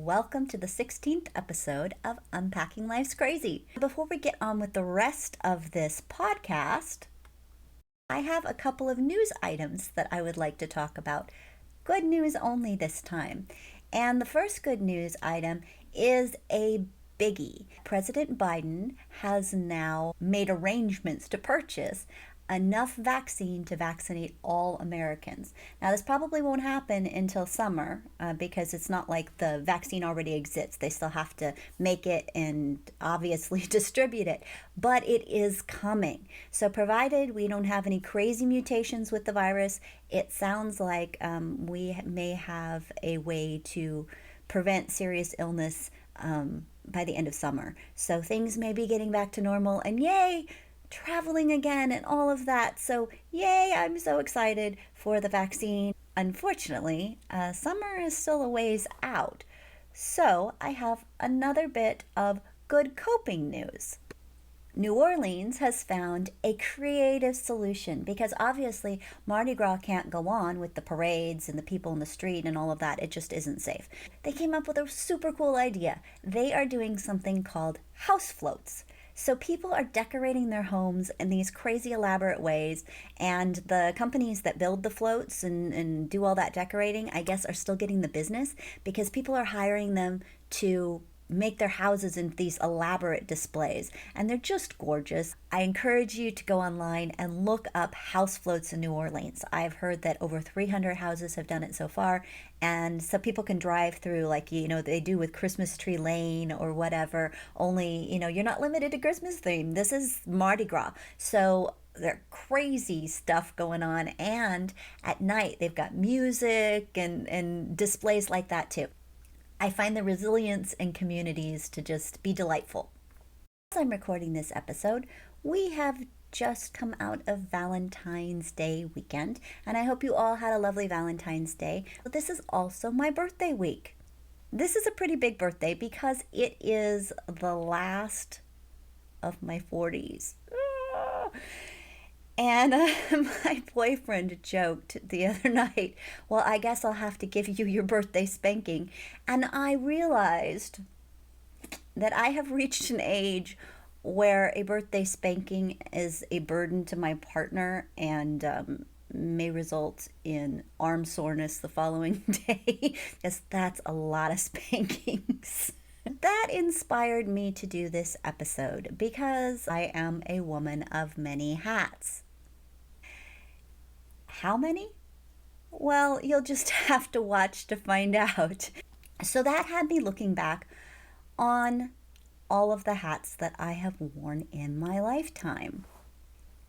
welcome to the 16th episode of Unpacking Life's Crazy. Before we get on with the rest of this podcast, I have a couple of news items that I would like to talk about. Good news only this time. And the first good news item is a biggie. President Biden has now made arrangements to purchase enough vaccine to vaccinate all Americans. Now, this probably won't happen until summer because it's not like the vaccine already exists. They still have to make it and obviously distribute it, but it is coming. So provided we don't have any crazy mutations with the virus, it sounds like we may have a way to prevent serious illness by the end of summer. So things may be getting back to normal, and yay, traveling again and all of that. So yay, I'm so excited for the vaccine. Unfortunately, summer is still a ways out. So I have another bit of good coping news. New Orleans has found a creative solution because obviously Mardi Gras can't go on with the parades and the people in the street and all of that. It just isn't safe. They came up with a super cool idea. They are doing something called house floats. So people are decorating their homes in these crazy elaborate ways, and the companies that build the floats and do all that decorating, I guess, are still getting the business because people are hiring them to make their houses in these elaborate displays, and they're just gorgeous. I encourage you to go online and look up house floats in New Orleans. I've heard that over 300 houses have done it so far, and so people can drive through like, they do with Christmas Tree Lane or whatever, only, you're not limited to Christmas theme. This is Mardi Gras. So they're crazy stuff going on, and at night they've got music and displays like that too. I find the resilience in communities to just be delightful. As I'm recording this episode, we have just come out of Valentine's Day weekend, and I hope you all had a lovely Valentine's Day. But this is also my birthday week. This is a pretty big birthday because it is the last of my 40s. And my boyfriend joked the other night, well, I guess I'll have to give you your birthday spanking. And I realized that I have reached an age where a birthday spanking is a burden to my partner and may result in arm soreness the following day, because that's a lot of spankings. That inspired me to do this episode because I am a woman of many hats. How many? Well, you'll just have to watch to find out. So that had me looking back on all of the hats that I have worn in my lifetime.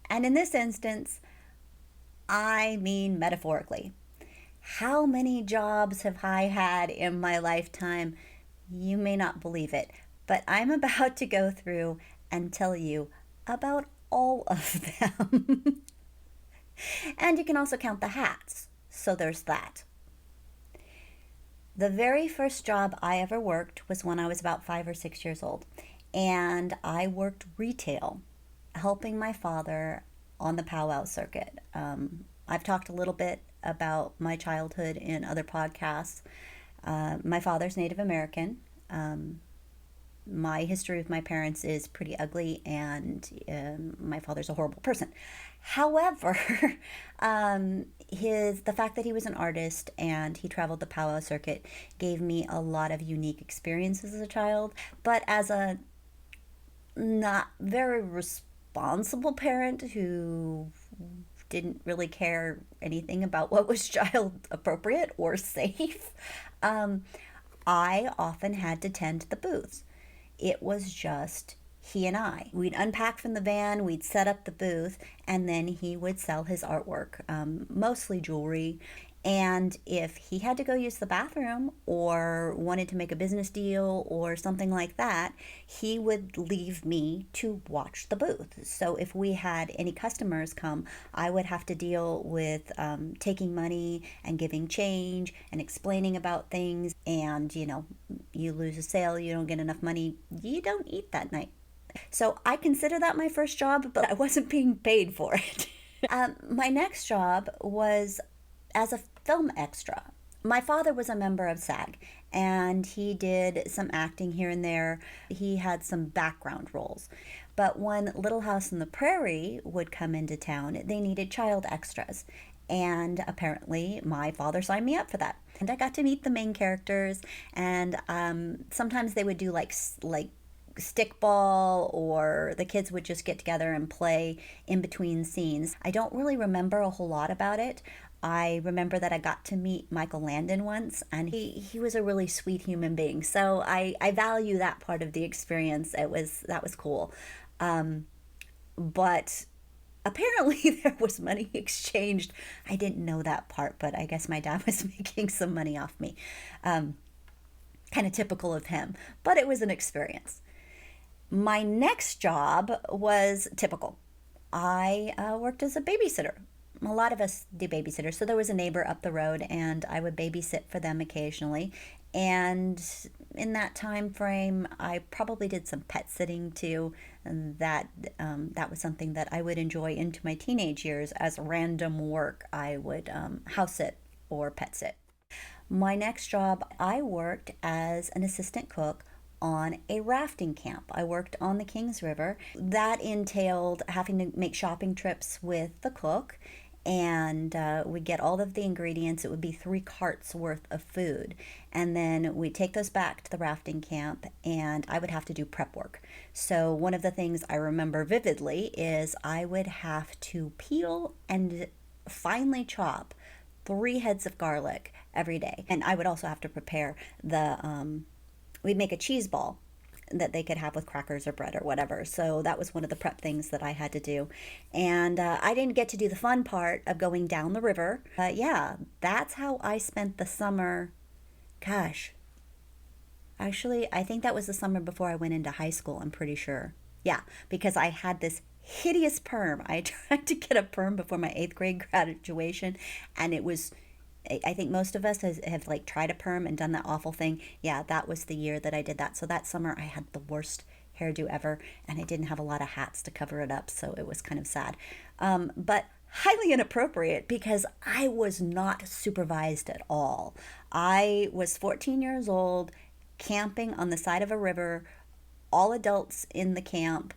And in this instance, I mean metaphorically. How many jobs have I had in my lifetime? You may not believe it, but I'm about to go through and tell you about all of them. And you can also count the hats, so there's that. The very first job I ever worked was when I was about 5 or 6 years old, and I worked retail, helping my father on the powwow circuit. I've talked a little bit about my childhood in other podcasts. My father's Native American. My history with my parents is pretty ugly, and my father's a horrible person. However, the fact that he was an artist and he traveled the powwow circuit gave me a lot of unique experiences as a child. But as a not very responsible parent who didn't really care anything about what was child appropriate or safe, I often had to tend the booths. It was just he and I. We'd unpack from the van, we'd set up the booth, and then he would sell his artwork, mostly jewelry. And if he had to go use the bathroom or wanted to make a business deal or something like that, he would leave me to watch the booth. So if we had any customers come, I would have to deal with taking money and giving change and explaining about things. And, you lose a sale, you don't get enough money, you don't eat that night. So I consider that my first job, but I wasn't being paid for it. My next job was as a film extra. My father was a member of SAG, and he did some acting here and there. He had some background roles. But when Little House on the Prairie would come into town, they needed child extras. And apparently, my father signed me up for that. And I got to meet the main characters, and sometimes they would do like stickball, or the kids would just get together and play in between scenes. I don't really remember a whole lot about it. I remember that I got to meet Michael Landon once, and he was a really sweet human being. So I value that part of the experience. That was cool. But apparently there was money exchanged. I didn't know that part, but I guess my dad was making some money off me. Kind of typical of him, but it was an experience. My next job was typical. I worked as a babysitter. A lot of us do babysitters. So there was a neighbor up the road, and I would babysit for them occasionally. And in that time frame, I probably did some pet sitting too. And that was something that I would enjoy into my teenage years as random work. I would house sit or pet sit. My next job, I worked as an assistant cook on a rafting camp. I worked on the Kings River. That entailed having to make shopping trips with the cook, and we'd get all of the ingredients. It would be 3 carts worth of food, and then we'd take those back to the rafting camp, and I would have to do prep work. So one of the things I remember vividly is I would have to peel and finely chop 3 heads of garlic every day, and I would also have to prepare we'd make a cheese ball that they could have with crackers or bread or whatever. So that was one of the prep things that I had to do. And I didn't get to do the fun part of going down the river. Yeah, that's how I spent the summer. Gosh, actually, I think that was the summer before I went into high school, I'm pretty sure. Yeah, because I had this hideous perm. I tried to get a perm before my 8th grade graduation, and it was, I think most of us have like tried a perm and done that awful thing. Yeah, that was the year that I did that. So that summer I had the worst hairdo ever, and I didn't have a lot of hats to cover it up, so it was kind of sad. But highly inappropriate because I was not supervised at all. I was 14 years old, camping on the side of a river, all adults in the camp.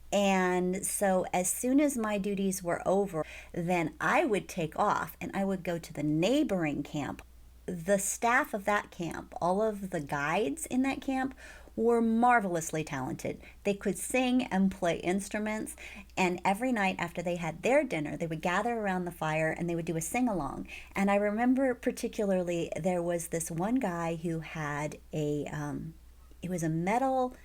And so as soon as my duties were over, then I would take off and I would go to the neighboring camp. The staff of that camp, all of the guides in that camp, were marvelously talented. They could sing and play instruments, and every night after they had their dinner, they would gather around the fire and they would do a sing-along. And I remember particularly there was this one guy who had it was a metal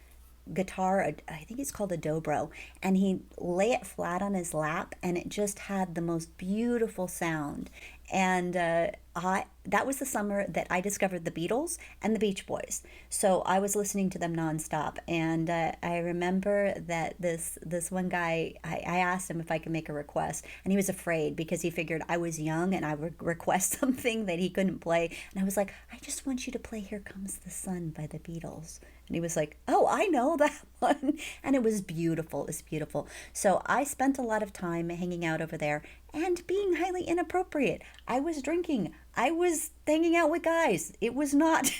guitar. I think it's called a dobro, and he lay it flat on his lap, and it just had the most beautiful sound. And that was the summer that I discovered the Beatles and the Beach Boys. So I was listening to them nonstop. And I remember that this one guy, I asked him if I could make a request, and he was afraid because he figured I was young and I would request something that he couldn't play. And I was like, I just want you to play Here Comes the Sun by the Beatles. And he was like, oh, I know that one. And it was beautiful. It was beautiful. So I spent a lot of time hanging out over there and being highly inappropriate. I was drinking. I was hanging out with guys. It was not,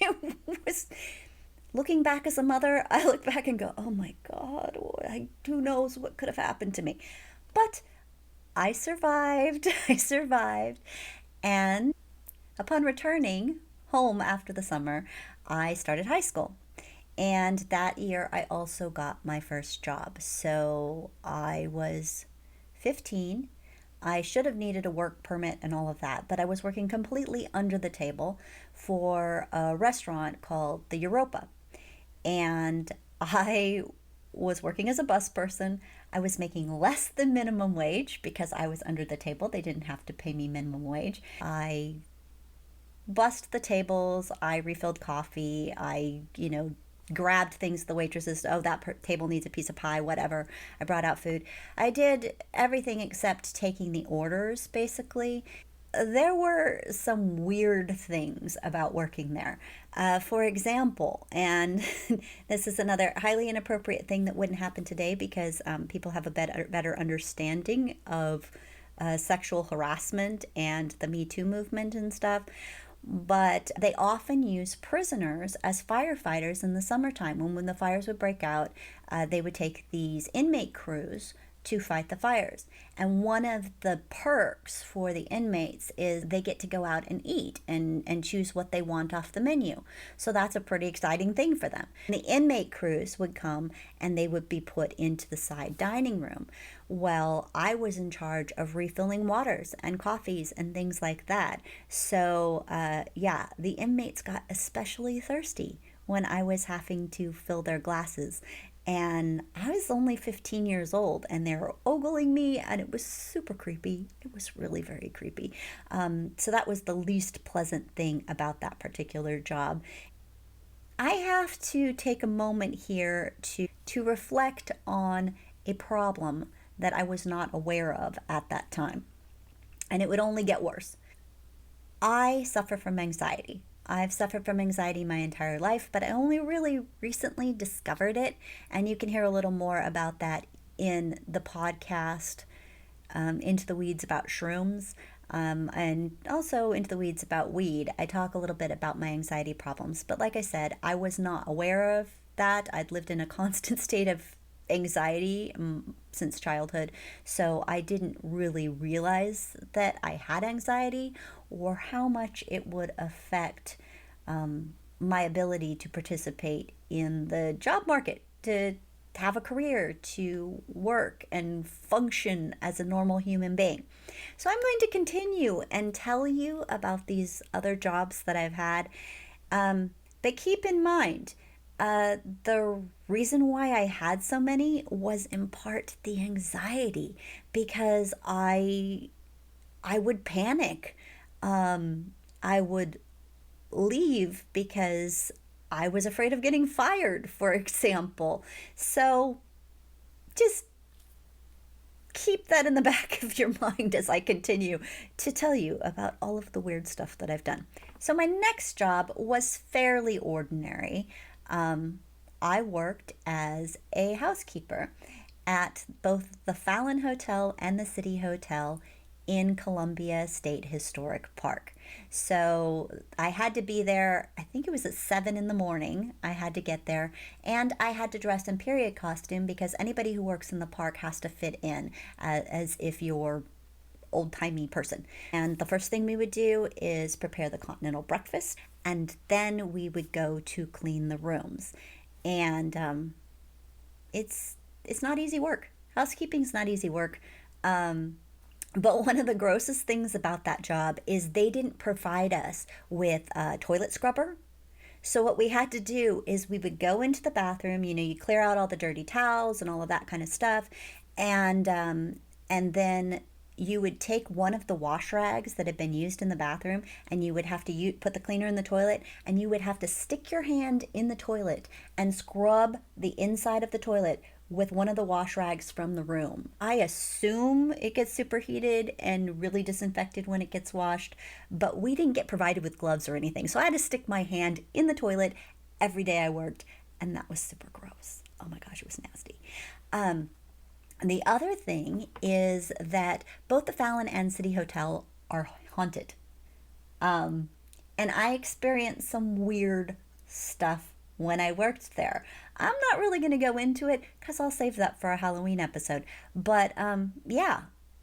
it was, looking back as a mother, I look back and go, oh my God, who knows what could have happened to me. But I survived. I survived. And upon returning home after the summer, I started high school. And that year, I also got my first job. So I was 15. I should have needed a work permit and all of that, but I was working completely under the table for a restaurant called the Europa. And I was working as a bus person. I was making less than minimum wage because I was under the table. They didn't have to pay me minimum wage. I bussed the tables. I refilled coffee. I, grabbed things the waitresses, oh, that table needs a piece of pie, whatever. I brought out food. I did everything except taking the orders, basically. There were some weird things about working there. For example, and this is another highly inappropriate thing that wouldn't happen today because people have a better understanding of sexual harassment and the Me Too movement and stuff. But they often use prisoners as firefighters in the summertime. When the fires would break out, they would take these inmate crews to fight the fires. And one of the perks for the inmates is they get to go out and eat and choose what they want off the menu. So that's a pretty exciting thing for them. And the inmate crews would come and they would be put into the side dining room. Well, I was in charge of refilling waters and coffees and things like that. So, yeah, the inmates got especially thirsty when I was having to fill their glasses. And I was only 15 years old and they were ogling me and it was super creepy. It was really very creepy. So that was the least pleasant thing about that particular job. I have to take a moment here to reflect on a problem that I was not aware of at that time. And it would only get worse. I suffer from anxiety. I've suffered from anxiety my entire life, but I only really recently discovered it. And you can hear a little more about that in the podcast, Into the Weeds About Shrooms, and also Into the Weeds About Weed. I talk a little bit about my anxiety problems. But like I said, I was not aware of that. I'd lived in a constant state of anxiety since childhood, so I didn't really realize that I had anxiety or how much it would affect my ability to participate in the job market, to have a career, to work and function as a normal human being. So I'm going to continue and tell you about these other jobs that I've had, but keep in mind, the reason why I had so many was in part the anxiety, because I would panic. I would leave because I was afraid of getting fired, for example. So just keep that in the back of your mind as I continue to tell you about all of the weird stuff that I've done. So my next job was fairly ordinary. I worked as a housekeeper at both the Fallon Hotel and the City Hotel in Columbia State Historic Park. So I had to be there, I think it was at 7 in the morning. I had to get there, and I had to dress in period costume because anybody who works in the park has to fit in as if you're old-timey person. And the first thing we would do is prepare the continental breakfast, and then we would go to clean the rooms. And it's not easy work. Housekeeping's not easy work. But one of the grossest things about that job is they didn't provide us with a toilet scrubber. So what we had to do is we would go into the bathroom, you clear out all the dirty towels and all of that kind of stuff, and then you would take one of the wash rags that had been used in the bathroom, and you would have to put the cleaner in the toilet, and you would have to stick your hand in the toilet and scrub the inside of the toilet with one of the wash rags from the room. I assume it gets superheated and really disinfected when it gets washed, but we didn't get provided with gloves or anything. So I had to stick my hand in the toilet every day I worked, and that was super gross. Oh my gosh, it was nasty. The other thing is that both the Fallon and City Hotel are haunted. And I experienced some weird stuff when I worked there. I'm not really going to go into it because I'll save that for a Halloween episode. But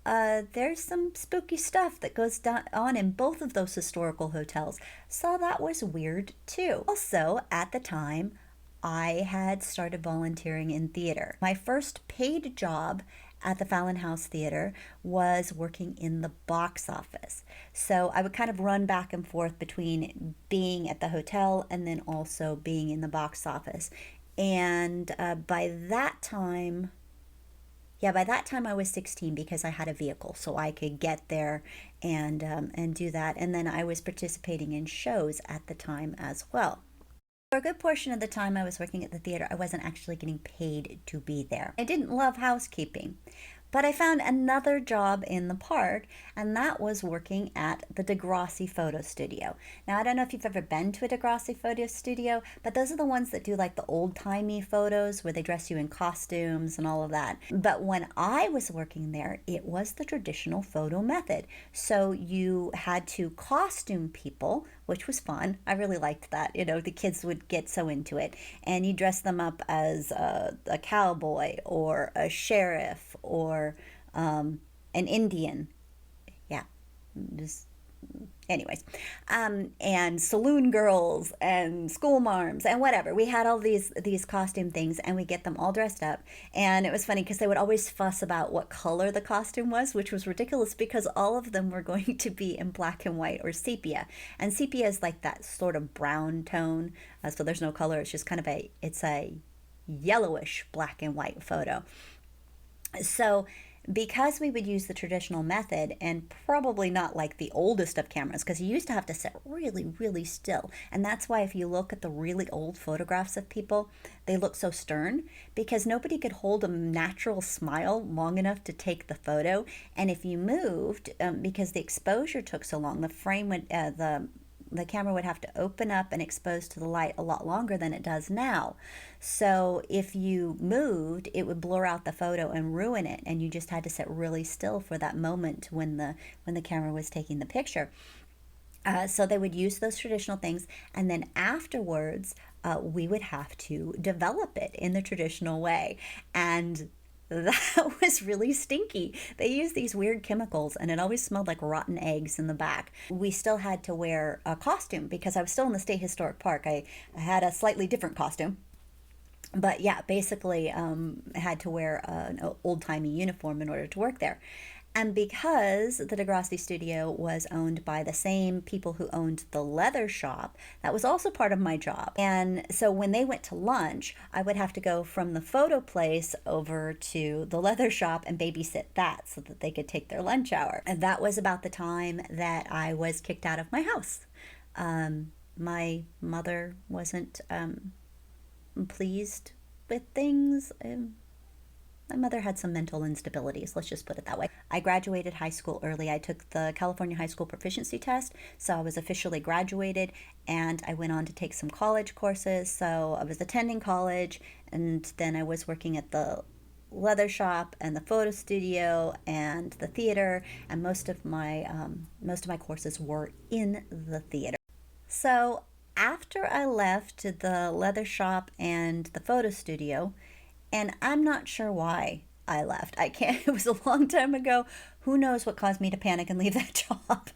there's some spooky stuff that goes on in both of those historical hotels. So that was weird too. Also, at the time, I had started volunteering in theater. My first paid job at the Fallon House Theater was working in the box office. So I would kind of run back and forth between being at the hotel and then also being in the box office. And by that time I was 16 because I had a vehicle, so I could get there and do that. And then I was participating in shows at the time as well. For a good portion of the time I was working at the theater, I wasn't actually getting paid to be there. I didn't love housekeeping, But I found another job in the park, and that was working at the Degrassi Photo Studio. Now, I don't know if you've ever been to a Degrassi Photo Studio, but those are the ones that do like the old-timey photos where they dress you in costumes and all of that. But when I was working there, it was the traditional photo method. So you had to costume people, which was fun. I really liked that. You know, the kids would get so into it. And you dress them up as a cowboy or a sheriff or an Indian. Yeah, just anyways, and saloon girls and school marms and whatever. We had all these costume things, and we get them all dressed up. And it was funny because they would always fuss about what color the costume was, which was ridiculous because all of them were going to be in black and white or sepia. And sepia is like that sort of brown tone, so there's no color. It's just kind of it's a yellowish black and white photo. So because we would use the traditional method and probably not like the oldest of cameras, because you used to have to sit really, really still. And that's why if you look at the really old photographs of people, they look so stern because nobody could hold a natural smile long enough to take the photo. And if you moved, because the exposure took so long, the frame would, the camera would have to open up and expose to the light a lot longer than it does now. So if you moved, it would blur out the photo and ruin it, and you just had to sit really still for that moment when the camera was taking the picture. So they would use those traditional things, and then afterwards, we would have to develop it in the traditional way. And that was really stinky. They used these weird chemicals, and it always smelled like rotten eggs in the back. We still had to wear a costume because I was still in the State Historic Park. I had a slightly different costume. But yeah, basically had to wear an old-timey uniform in order to work there. And because the Degrassi studio was owned by the same people who owned the leather shop, that was also part of my job. And so when they went to lunch, I would have to go from the photo place over to the leather shop and babysit that so that they could take their lunch hour. And that was about the time that I was kicked out of my house. My mother wasn't pleased with things. My mother had some mental instabilities, let's just put it that way. I graduated high school early. I took the California High School Proficiency Test, so I was officially graduated, and I went on to take some college courses. So I was attending college, and then I was working at the leather shop and the photo studio and the theater, and most of my courses were in the theater. So after I left the leather shop and the photo studio, and I'm not sure why I left. I can't, it was a long time ago. Who knows what caused me to panic and leave that job?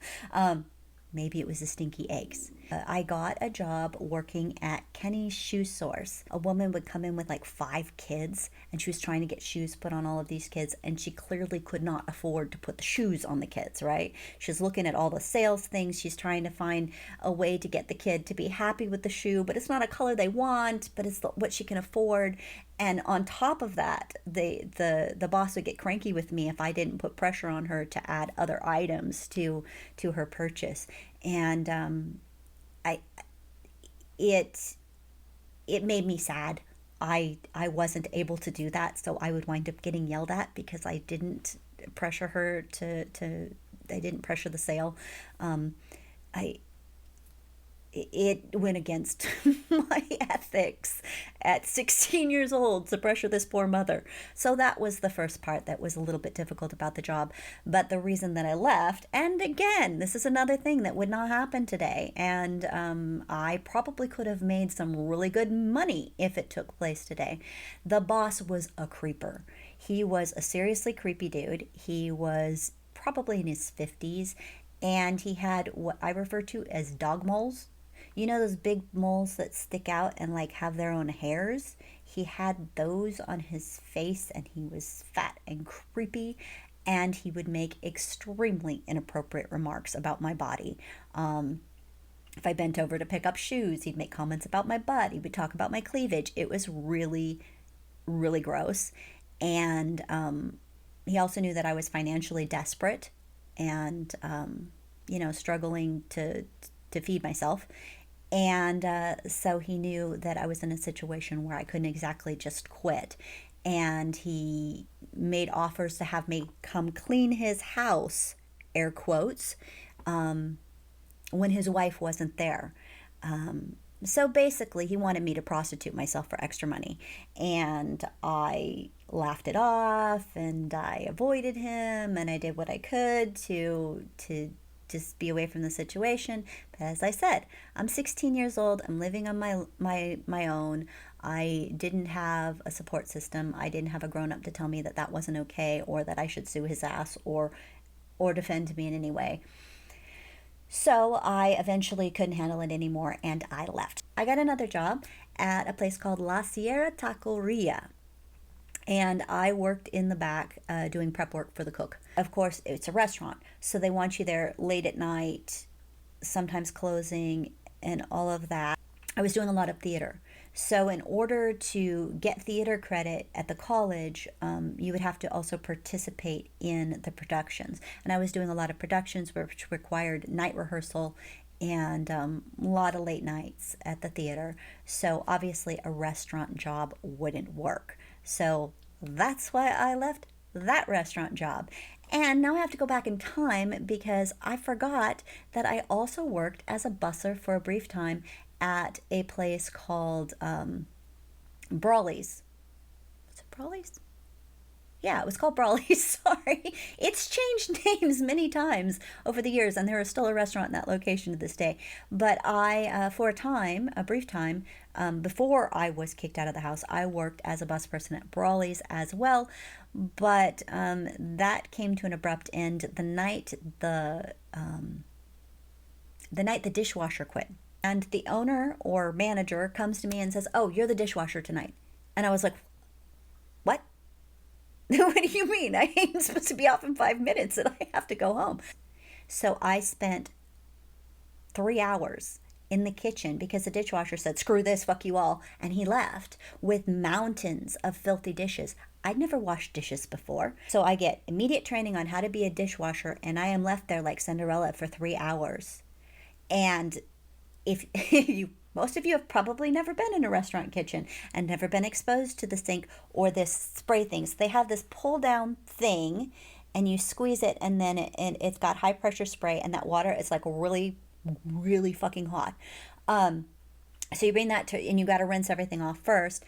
Maybe it was the stinky eggs. I got a job working at Kenny's Shoe Source. A woman would come in with like 5 kids, and she was trying to get shoes put on all of these kids, and she clearly could not afford to put the shoes on the kids, right? She's looking at all the sales things. She's trying to find a way to get the kid to be happy with the shoe, but it's not a color they want, but it's what she can afford. And on top of that, the boss would get cranky with me if I didn't put pressure on her to add other items to her purchase. And it made me sad. I wasn't able to do that, so I would wind up getting yelled at because I didn't pressure her I didn't pressure the sale. It went against my ethics at 16 years old to pressure this poor mother. So that was the first part that was a little bit difficult about the job. But the reason that I left, and again, this is another thing that would not happen today, and I probably could have made some really good money if it took place today. The boss was a creeper. He was a seriously creepy dude. He was probably in his 50s, and he had what I refer to as dog moles. You know those big moles that stick out and like have their own hairs? He had those on his face, and he was fat and creepy, and he would make extremely inappropriate remarks about my body. If I bent over to pick up shoes, he'd make comments about my butt. He would talk about my cleavage. It was really, really gross. And he also knew that I was financially desperate and, struggling to feed myself. And so he knew that I was in a situation where I couldn't exactly just quit. and he made offers to have me come clean his house, air quotes, when his wife wasn't there. So basically, he wanted me to prostitute myself for extra money. And I laughed it off, and I avoided him, and I did what I could to just be away from the situation. But as I said, I'm 16 years old. I'm living on my own. I didn't have a support system. I didn't have a grown-up to tell me that that wasn't okay, or that I should sue his ass, or defend me in any way. So I eventually couldn't handle it anymore, and I left. I got another job at a place called La Sierra Taqueria, and I worked in the back doing prep work for the cook. Of course, it's a restaurant, so they want you there late at night, sometimes closing, and all of that. I was doing a lot of theater. So in order to get theater credit at the college, you would have to also participate in the productions. And I was doing a lot of productions which required night rehearsal and a lot of late nights at the theater. So obviously a restaurant job wouldn't work. So that's why I left that restaurant job. And now I have to go back in time because I forgot that I also worked as a busser for a brief time at a place called Brawley's. Was it Brawley's? Yeah, it was called Brawley's. Sorry. It's changed names many times over the years, and there is still a restaurant in that location to this day. But I, for a brief time, before I was kicked out of the house, I worked as a bus person at Brawley's as well. But that came to an abrupt end the night the dishwasher quit. And the owner or manager comes to me and says, "Oh, you're the dishwasher tonight." And I was like, "What? What do you mean? I ain't supposed to be off in 5 minutes and I have to go home." So I spent 3 hours in the kitchen because the dishwasher said, "Screw this, fuck you all." And he left with mountains of filthy dishes. I'd never washed dishes before. So I get immediate training on how to be a dishwasher, and I am left there like Cinderella for 3 hours. And if most of you have probably never been in a restaurant kitchen and never been exposed to the sink or this spray things. They have this pull down thing and you squeeze it, and then it's got high pressure spray, and that water is like really, really fucking hot. So you bring that to, and you got to rinse everything off first.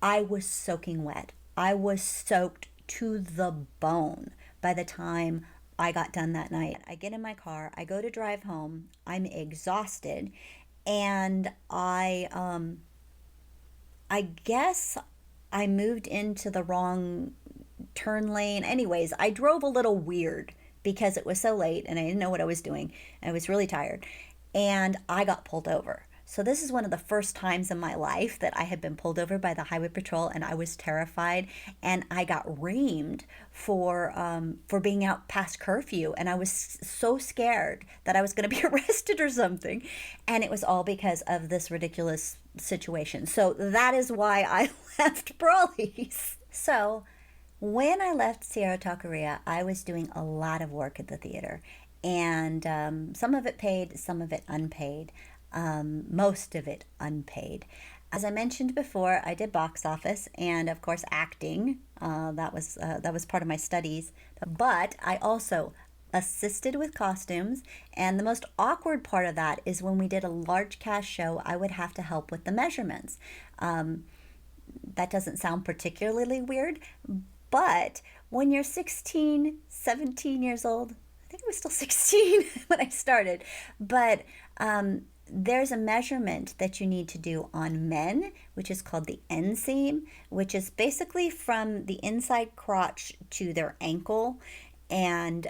I was soaking wet. I was soaked to the bone by the time I got done that night. I get in my car, I go to drive home, I'm exhausted, and I guess I moved into the wrong turn lane. Anyways, I drove a little weird because it was so late and I didn't know what I was doing. I was really tired, and I got pulled over. So this is one of the first times in my life that I had been pulled over by the highway patrol, and I was terrified, and I got reamed for being out past curfew, and I was so scared that I was going to be arrested or something, and it was all because of this ridiculous situation. So that is why I left Brawley's. So when I left Sierra Taqueria, I was doing a lot of work at the theater, and some of it paid, some of it unpaid. Most of it unpaid. As I mentioned before, I did box office and of course acting. That was part of my studies. But I also assisted with costumes, and the most awkward part of that is when we did a large cast show, I would have to help with the measurements. That doesn't sound particularly weird, but when you're 16, 17 years old, I think I was still 16 when I started, but there's a measurement that you need to do on men, which is called the inseam, which is basically from the inside crotch to their ankle. And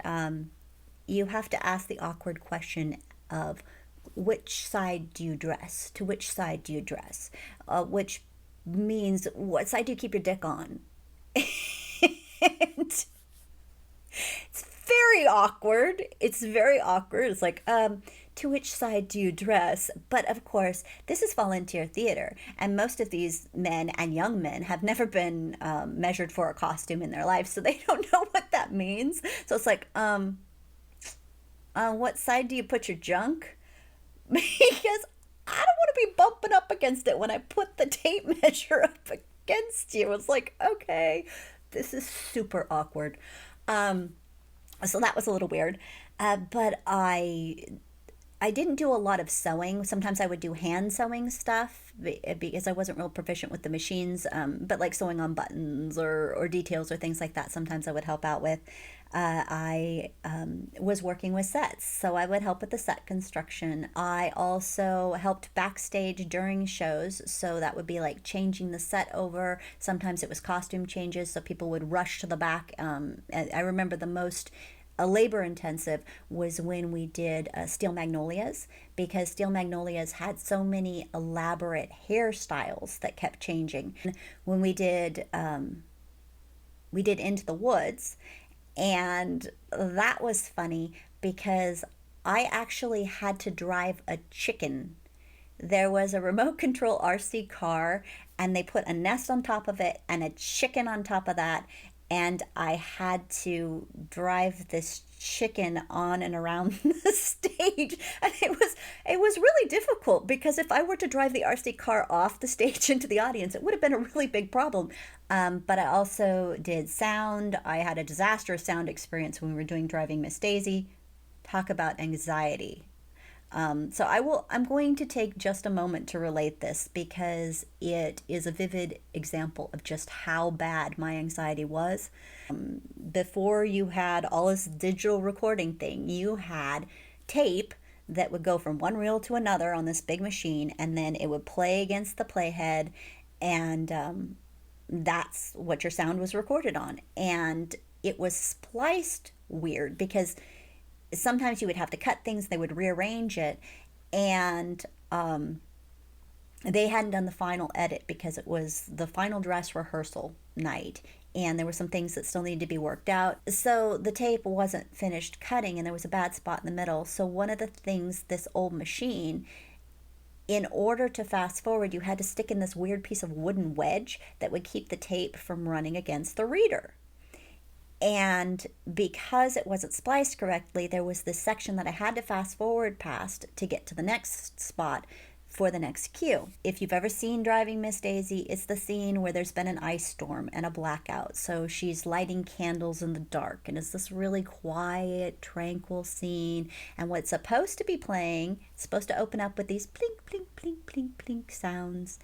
you have to ask the awkward question of which side do you dress? To which side do you dress? Which means what side do you keep your dick on? And it's very awkward. It's very awkward. It's like, to which side do you dress? But of course, this is volunteer theater, and most of these men and young men have never been measured for a costume in their life, so they don't know what that means. So it's like, what side do you put your junk? Because I don't want to be bumping up against it when I put the tape measure up against you. It's like, okay, this is super awkward. So that was a little weird. But I didn't do a lot of sewing. Sometimes I would do hand sewing stuff because I wasn't real proficient with the machines. But like sewing on buttons or details or things like that, sometimes I would help out with. I was working with sets, so I would help with the set construction. I also helped backstage during shows, so that would be like changing the set over. Sometimes it was costume changes, so people would rush to the back. I remember the most labor intensive was when we did Steel Magnolias, because Steel Magnolias had so many elaborate hairstyles that kept changing. When we did Into the Woods, and that was funny because I actually had to drive a chicken. There was a remote control RC car, and they put a nest on top of it and a chicken on top of that, and I had to drive this chicken on and around the stage, and it was really difficult because if I were to drive the RC car off the stage into the audience, it would have been a really big problem. But I also did sound. I had a disastrous sound experience when we were doing Driving Miss Daisy. Talk about anxiety. I'm going to take just a moment to relate this because it is a vivid example of just how bad my anxiety was. Before you had all this digital recording thing, you had tape that would go from one reel to another on this big machine, and then it would play against the playhead, and that's what your sound was recorded on. And it was spliced weird because sometimes you would have to cut things, they would rearrange it, and they hadn't done the final edit because it was the final dress rehearsal night, and there were some things that still needed to be worked out. So the tape wasn't finished cutting, and there was a bad spot in the middle. So one of the things, this old machine, in order to fast forward, you had to stick in this weird piece of wooden wedge that would keep the tape from running against the reader. And because it wasn't spliced correctly, there was this section that I had to fast forward past to get to the next spot for the next cue. If you've ever seen Driving Miss Daisy, it's the scene where there's been an ice storm and a blackout. So she's lighting candles in the dark, and it's this really quiet, tranquil scene. And what's supposed to be playing, it's supposed to open up with these plink, plink, plink, plink, plink sounds.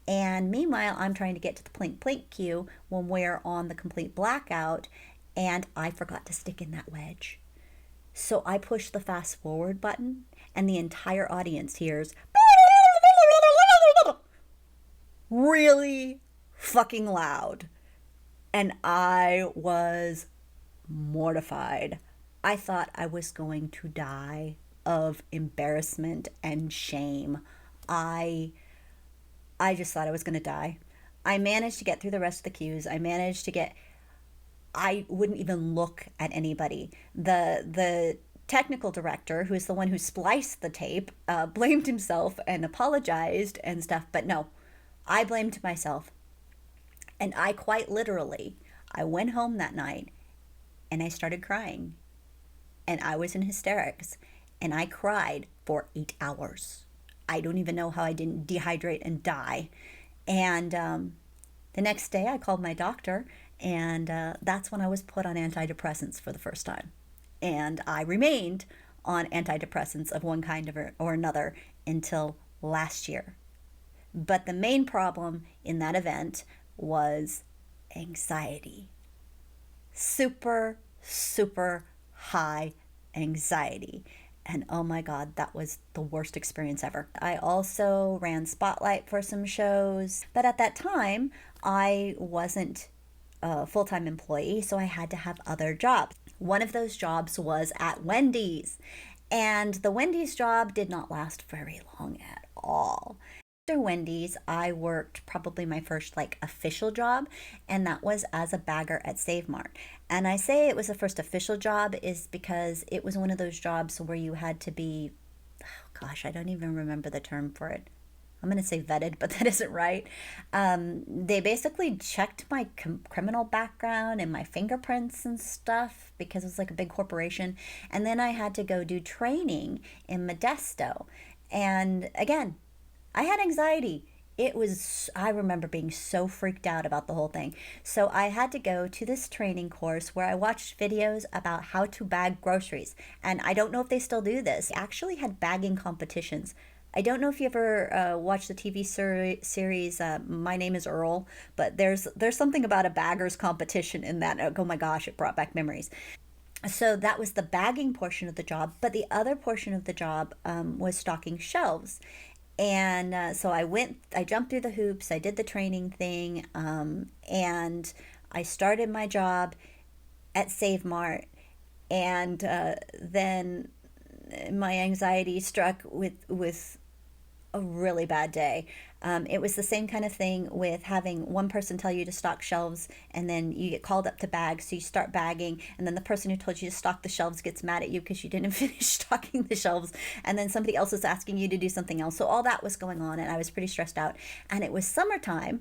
And meanwhile, I'm trying to get to the plink, plink cue when we're on the complete blackout, and I forgot to stick in that wedge. So I push the fast forward button, and the entire audience hears really fucking loud. And I was mortified. I thought I was going to die of embarrassment and shame. I just thought I was going to die. I managed to get through the rest of the cues. I wouldn't even look at anybody. The technical director, who is the one who spliced the tape, blamed himself and apologized and stuff. But no, I blamed myself. And I quite literally, I went home that night and I started crying. And I was in hysterics. And I cried for 8 hours. I don't even know how I didn't dehydrate and die. And the next day I called my doctor, and that's when I was put on antidepressants for the first time. And I remained on antidepressants of one kind or another until last year. But the main problem in that event was anxiety. Super, super high anxiety. And oh my God, that was the worst experience ever. I also ran Spotlight for some shows, but at that time, I wasn't a full-time employee, so I had to have other jobs. One of those jobs was at Wendy's, and the Wendy's job did not last very long at all. After Wendy's, I worked probably my first official job, and that was as a bagger at Save Mart. And I say it was the first official job is because it was one of those jobs where you had to be, oh gosh, I don't even remember the term for it. I'm going to say vetted, but that isn't right. They basically checked my criminal background and my fingerprints and stuff because it was like a big corporation. And then I had to go do training in Modesto. And again, I had anxiety. I remember being so freaked out about the whole thing. So I had to go to this training course where I watched videos about how to bag groceries. And I don't know if they still do this. They actually had bagging competitions. I don't know if you ever watched the TV series My Name is Earl, but there's something about a baggers competition in that. Oh my gosh, it brought back memories. So that was the bagging portion of the job, but the other portion of the job was stocking shelves. And so I jumped through the hoops, I did the training thing, and I started my job at Save Mart. And then my anxiety struck with a really bad day. It was the same kind of thing with having one person tell you to stock shelves, and then you get called up to bag, so you start bagging, and then the person who told you to stock the shelves gets mad at you because you didn't finish stocking the shelves, and then somebody else is asking you to do something else. So all that was going on, and I was pretty stressed out. And it was summertime,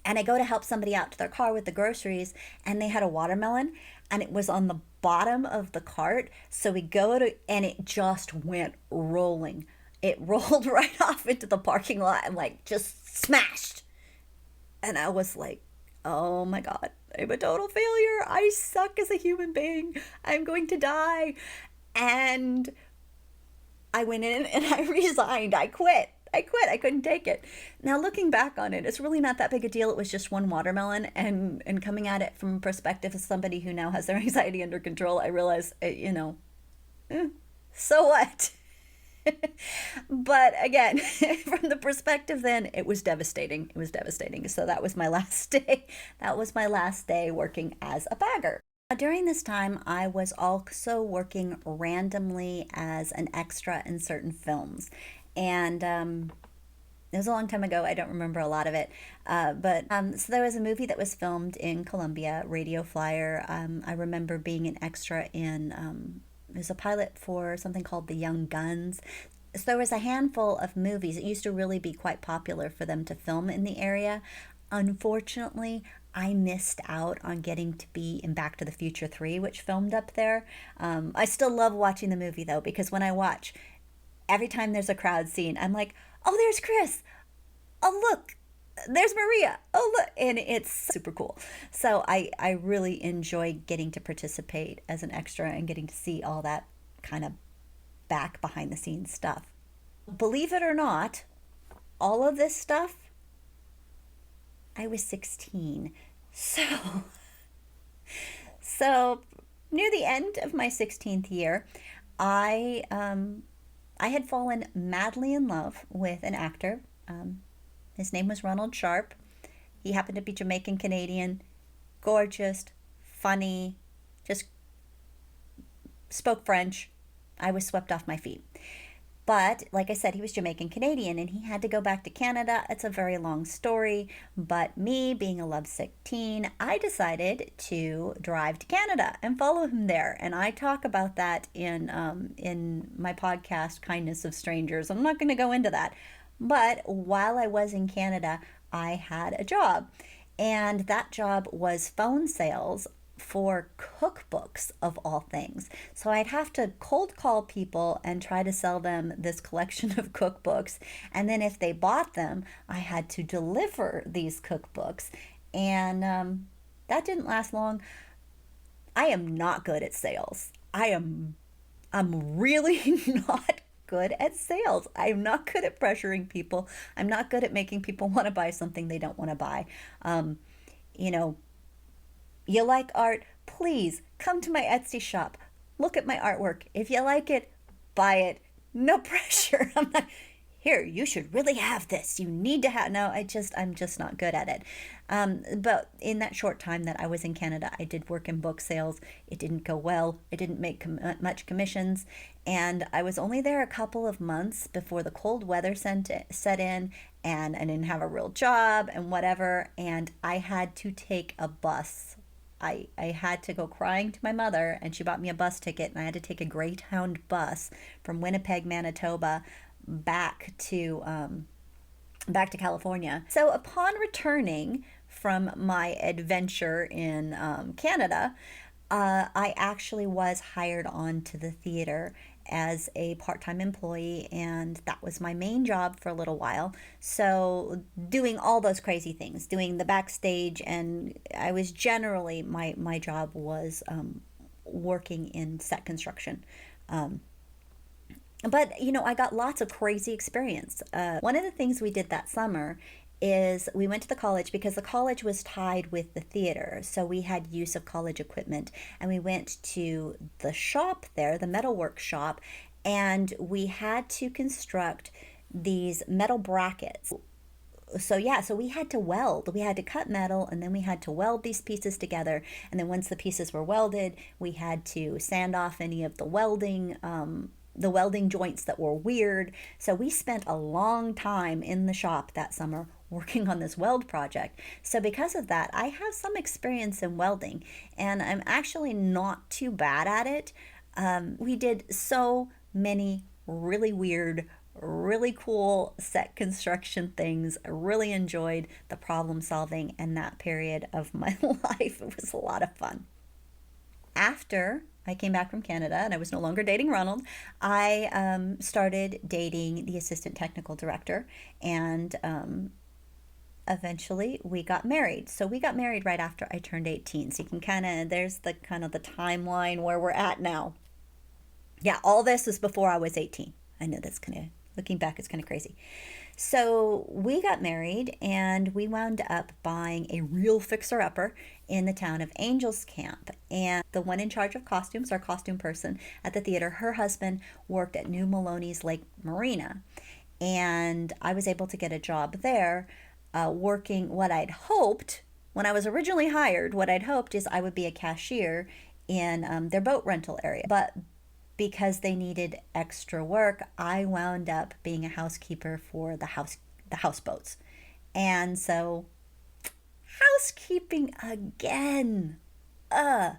and I go to help somebody out to their car with the groceries, and they had a watermelon, and it was on the bottom of the cart. So we go to, and it just went rolling. It rolled right off into the parking lot and like just smashed. And I was like, oh my God, I'm a total failure. I suck as a human being. I'm going to die. And I went in and I resigned. I quit. I couldn't take it. Now, looking back on it, it's really not that big a deal. It was just one watermelon. And coming at it from a perspective of somebody who now has their anxiety under control, I realized, so what? But again, from the perspective then, it was devastating. It was devastating. So that was my last day. That was my last day working as a bagger. During this time, I was also working randomly as an extra in certain films. And it was a long time ago. I don't remember a lot of it. So there was a movie that was filmed in Colombia, Radio Flyer. I remember being an extra in it was a pilot for something called The Young Guns. So there was a handful of movies. It used to really be quite popular for them to film in the area. Unfortunately, I missed out on getting to be in Back to the Future 3, which filmed up there. I still love watching the movie, though, because when I watch, every time there's a crowd scene, I'm like, oh, there's Chris. Oh, look, there's Maria. Oh, look. And it's super cool. So I really enjoy getting to participate as an extra and getting to see all that kind of back behind the scenes stuff. Believe it or not, all of this stuff, I was 16. So near the end of my 16th year, I had fallen madly in love with an actor. His name was Ronald Sharp. He happened to be Jamaican Canadian, gorgeous, funny, just spoke French. I was swept off my feet. But like I said, he was Jamaican Canadian and he had to go back to Canada. It's a very long story. But me, being a lovesick teen, I decided to drive to Canada and follow him there. And I talk about that in my podcast, Kindness of Strangers. I'm not going to go into that. But while I was in Canada, I had a job. And that job was phone sales for cookbooks of all things. So I'd have to cold call people and try to sell them this collection of cookbooks. And then if they bought them, I had to deliver these cookbooks. And that didn't last long. I am not good at sales. I'm really not good at sales. I'm not good at pressuring people. I'm not good at making people want to buy something they don't want to buy. You like art? Please come to my Etsy shop. Look at my artwork. If you like it, buy it. No pressure. I'm not, here, you should really have this. You need to have, no, I'm just not good at it. But in that short time that I was in Canada, I did work in book sales. It didn't go well. I didn't make much commissions. And I was only there a couple of months before the cold weather set in, and I didn't have a real job and whatever. And I had to take a bus. I had to go crying to my mother, and she bought me a bus ticket, and I had to take a Greyhound bus from Winnipeg, Manitoba, back to California. So upon returning from my adventure in Canada, I actually was hired on to the theater, as a part-time employee, and that was my main job for a little while. So doing all those crazy things, doing the backstage, and I was generally, my job was working in set construction. But I got lots of crazy experience. One of the things we did that summer is we went to the college because the college was tied with the theater. So we had use of college equipment, and we went to the shop there, the metalwork shop, and we had to construct these metal brackets. So yeah, so we had to weld. We had to cut metal, and then we had to weld these pieces together. And then once the pieces were welded, we had to sand off any of the welding joints that were weird. So we spent a long time in the shop that summer working on this weld project. So because of that, I have some experience in welding, and I'm actually not too bad at it. We did so many really weird, really cool set construction things. I really enjoyed the problem solving in that period of my life. It was a lot of fun. After I came back from Canada and I was no longer dating Ronald, I started dating the assistant technical director, and eventually we got married. So we got married right after I turned 18. So you can there's the timeline where we're at now. Yeah, all this was before I was 18. I know that's looking back, it's kind of crazy. So we got married, and we wound up buying a real fixer-upper in the town of Angels Camp. And the one in charge of costumes, our costume person at the theater, her husband worked at New Maloney's Lake Marina. And I was able to get a job there, working what I'd hoped, when I was originally hired, what I'd hoped is I would be a cashier in their boat rental area. But because they needed extra work, I wound up being a housekeeper for the houseboats. And so housekeeping again.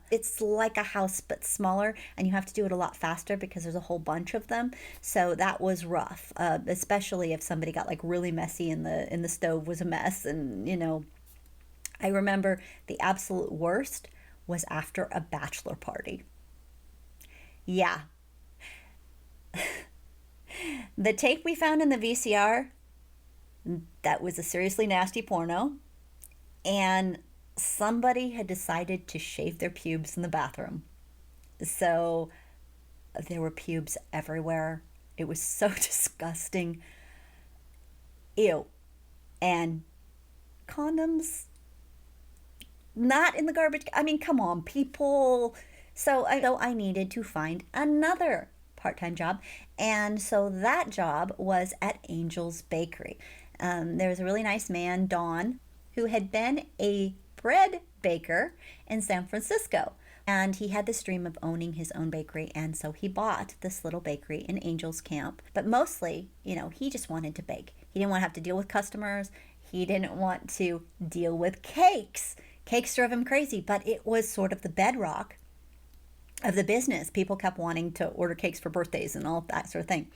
It's like a house but smaller, and you have to do it a lot faster because there's a whole bunch of them. So that was rough, especially if somebody got like really messy and the stove was a mess. And I remember the absolute worst was after a bachelor party. Yeah. The tape we found in the VCR, that was a seriously nasty porno, and somebody had decided to shave their pubes in the bathroom. So there were pubes everywhere. It was so disgusting. Ew. And condoms not in the garbage. I mean, come on, people. So I needed to find another part-time job, and so that job was at Angel's Bakery. There was a really nice man, Don, who had been a bread baker in San Francisco, and he had this dream of owning his own bakery, and so he bought this little bakery in Angel's Camp. But mostly, he just wanted to bake. He didn't want to have to deal with customers. He didn't want to deal with cakes. Cakes drove him crazy, but it was sort of the bedrock of the business. People kept wanting to order cakes for birthdays and all that sort of thing.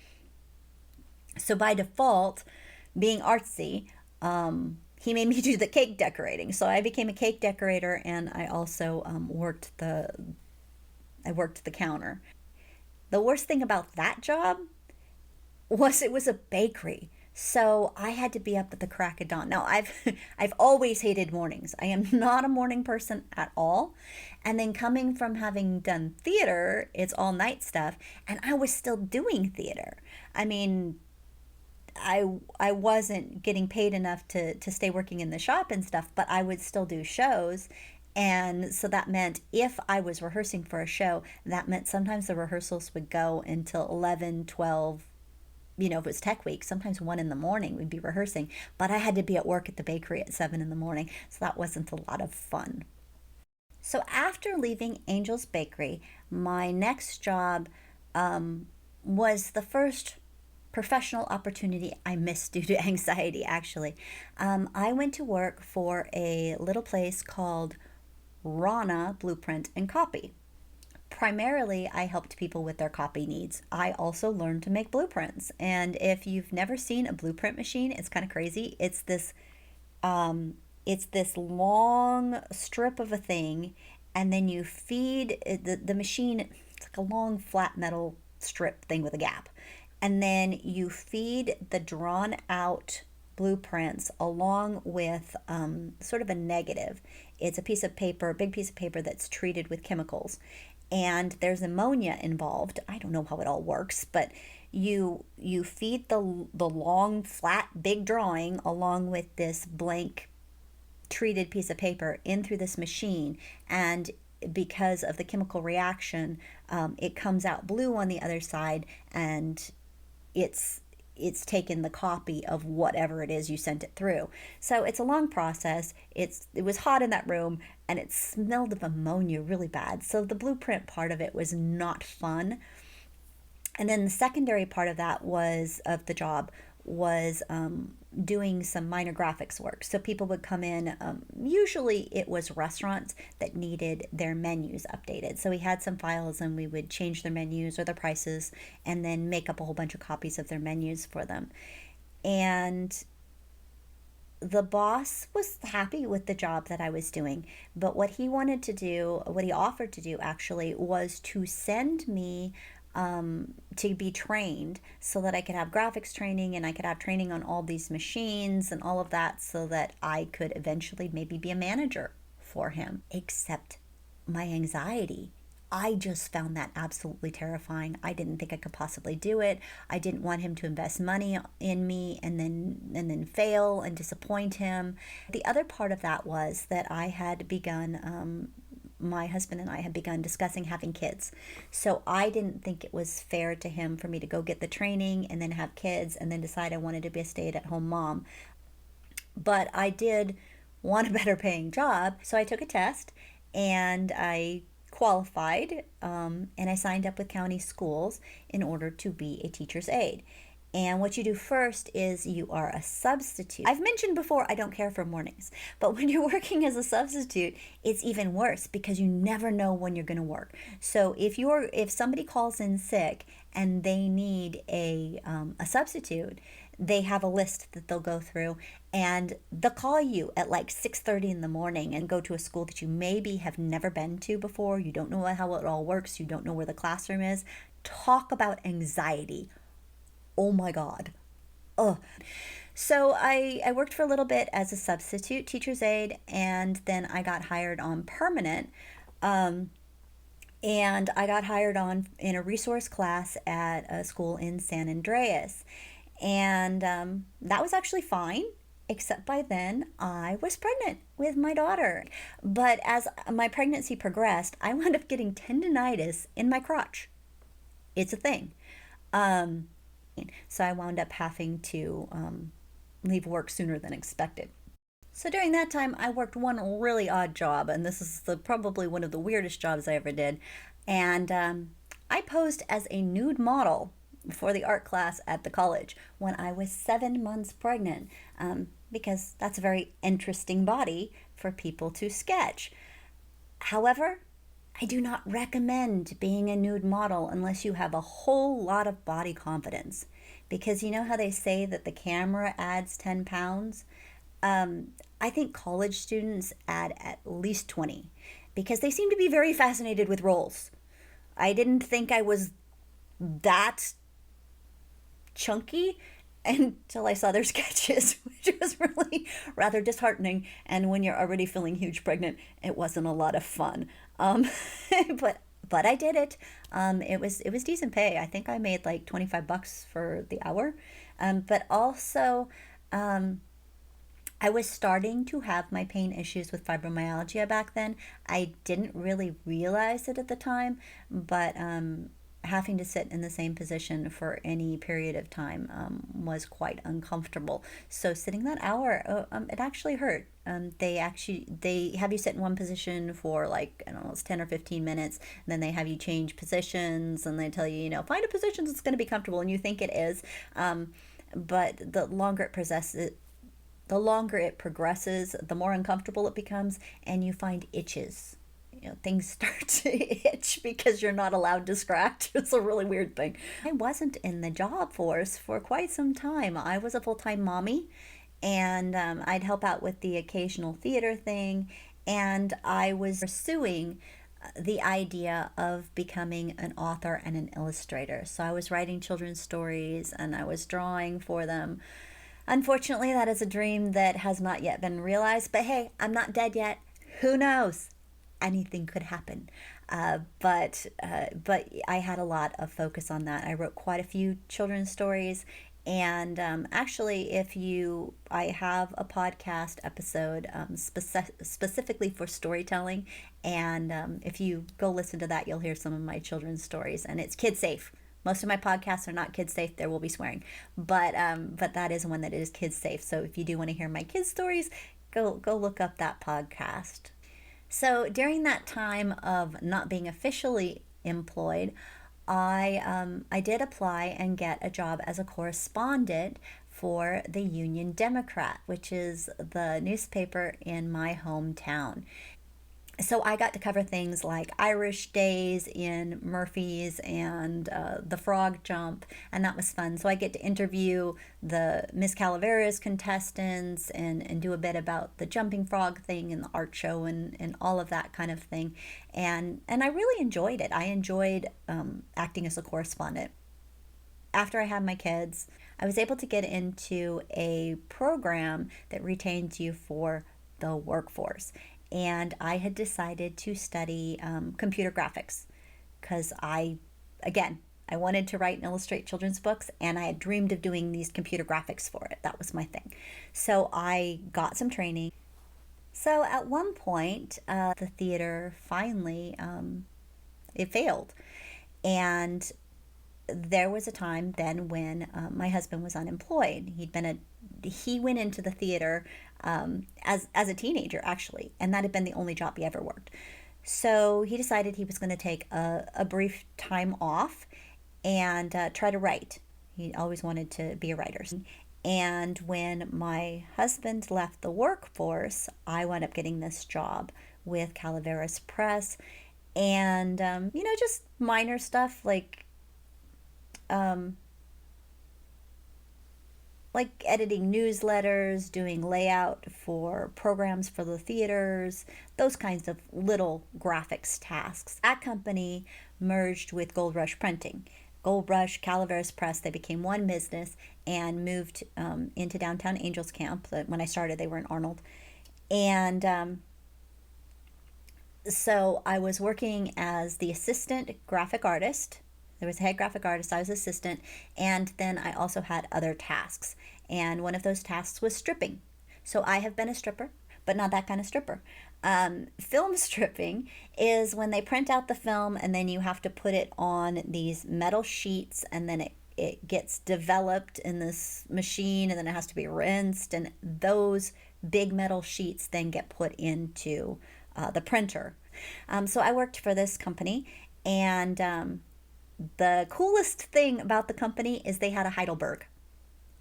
So by default, being artsy, he made me do the cake decorating. So I became a cake decorator, and I also worked the counter. The worst thing about that job was it was a bakery. So I had to be up at the crack of dawn. Now, I've always hated mornings. I am not a morning person at all. And then coming from having done theater, it's all night stuff, and I was still doing theater. I mean, I wasn't getting paid enough to stay working in the shop and stuff, but I would still do shows. And so that meant if I was rehearsing for a show, that meant sometimes the rehearsals would go until 11, 12. If it was tech week, sometimes 1 in the morning we'd be rehearsing, but I had to be at work at the bakery at 7 in the morning, so that wasn't a lot of fun. So after leaving Angel's Bakery, my next job was the first professional opportunity I missed due to anxiety, actually. I went to work for a little place called Rana Blueprint and Copy. Primarily, I helped people with their copy needs. I also learned to make blueprints. And if you've never seen a blueprint machine, it's kind of crazy. It's this long strip of a thing, and then you feed the machine. It's like a long flat metal strip thing with a gap. And then you feed the drawn out blueprints along with sort of a negative. It's a piece of paper, a big piece of paper that's treated with chemicals. And there's ammonia involved. I don't know how it all works, but you feed the long, flat, big drawing along with this blank treated piece of paper in through this machine, and because of the chemical reaction, it comes out blue on the other side, and it's taken the copy of whatever it is you sent it through. So it's a long process. It was hot in that room, and it smelled of ammonia really bad. So the blueprint part of it was not fun. And then the secondary part of that of the job was doing some minor graphics work. So people would come in, usually it was restaurants that needed their menus updated. So we had some files and we would change their menus or their prices and then make up a whole bunch of copies of their menus for them. And the boss was happy with the job that I was doing, but what he offered to do actually, was to send me to be trained so that I could have graphics training and I could have training on all these machines and all of that so that I could eventually maybe be a manager for him. Except my anxiety. I just found that absolutely terrifying. I didn't think I could possibly do it. I didn't want him to invest money in me and then fail and disappoint him. The other part of that was that I had begun my husband and I had begun discussing having kids. So I didn't think it was fair to him for me to go get the training and then have kids and then decide I wanted to be a stay-at-home mom. But I did want a better paying job. So I took a test and I qualified, and I signed up with county schools in order to be a teacher's aide. And what you do first is you are a substitute. I've mentioned before, I don't care for mornings, but when you're working as a substitute, it's even worse because you never know when you're going to work. So if somebody calls in sick and they need a substitute, they have a list that they'll go through, and they'll call you at like 6:30 in the morning and go to a school that you maybe have never been to before. You don't know how it all works. You don't know where the classroom is. Talk about anxiety. Oh my God. Ugh. So I worked for a little bit as a substitute teacher's aide, and then I got hired on permanent. And I got hired on in a resource class at a school in San Andreas. And that was actually fine, except by then I was pregnant with my daughter. But as my pregnancy progressed, I wound up getting tendinitis in my crotch. It's a thing. So I wound up having to leave work sooner than expected. So during that time, I worked one really odd job, and this is probably one of the weirdest jobs I ever did. And I posed as a nude model for the art class at the college when I was 7 months pregnant, because that's a very interesting body for people to sketch. However, I do not recommend being a nude model unless you have a whole lot of body confidence, because you know how they say that the camera adds 10 pounds? I think college students add at least 20 because they seem to be very fascinated with roles. I didn't think I was that chunky until I saw their sketches, which was really rather disheartening. And when you're already feeling huge pregnant, it wasn't a lot of fun. But I did it. It was decent pay. I think I made like $25 for the hour. But also, I was starting to have my pain issues with fibromyalgia back then. I didn't really realize it at the time, but having to sit in the same position for any period of time was quite uncomfortable. So sitting that hour, it actually hurt. They have you sit in one position for like, I don't know, it's 10 or 15 minutes, and then they have you change positions, and they tell you, find a position that's going to be comfortable, and you think it is. But the longer it progresses, the more uncomfortable it becomes, and you find itches. Things start to itch because you're not allowed to scratch. It's a really weird thing. I wasn't in the job force for quite some time. I was a full-time mommy, and I'd help out with the occasional theater thing, and I was pursuing the idea of becoming an author and an illustrator. So I was writing children's stories and I was drawing for them. Unfortunately, that is a dream that has not yet been realized, but hey, I'm not dead yet. Who knows? Anything could happen. But I had a lot of focus on that. I wrote quite a few children's stories, and actually, I have a podcast episode specifically for storytelling, and if you go listen to that, you'll hear some of my children's stories, and it's kid safe. Most of my podcasts are not kid safe. There will be swearing, but that is one that is kid safe. So if you do want to hear my kids' stories, go look up that podcast. So during that time of not being officially employed, I did apply and get a job as a correspondent for the Union Democrat, which is the newspaper in my hometown. So I got to cover things like Irish Days in Murphy's and the frog jump, and that was fun. So I get to interview the Miss Calavera's contestants and do a bit about the jumping frog thing and the art show and all of that kind of thing. And I really enjoyed it. I enjoyed acting as a correspondent. After I had my kids, I was able to get into a program that retains you for the workforce. And I had decided to study computer graphics because again, I wanted to write and illustrate children's books, and I had dreamed of doing these computer graphics for it. That was my thing. So I got some training. So at one point, the theater finally, it failed. And there was a time then when my husband was unemployed. He went into the theater as a teenager, actually, and that had been the only job he ever worked. So he decided he was going to take a brief time off and try to write. He always wanted to be a writer. And when my husband left the workforce, I wound up getting this job with Calaveras Press, and just minor stuff like editing newsletters, doing layout for programs for the theaters, those kinds of little graphics tasks. That company merged with Gold Rush Printing. Gold Rush, Calaveras Press, they became one business and moved into downtown Angels Camp. When I started, they were in Arnold. And so I was working as the assistant graphic artist. There was a head graphic artist, I was assistant, and then I also had other tasks. And one of those tasks was stripping. So I have been a stripper, but not that kind of stripper. Film stripping is when they print out the film and then you have to put it on these metal sheets, and then it gets developed in this machine, and then it has to be rinsed, and those big metal sheets then get put into the printer. So I worked for this company, and the coolest thing about the company is they had a Heidelberg.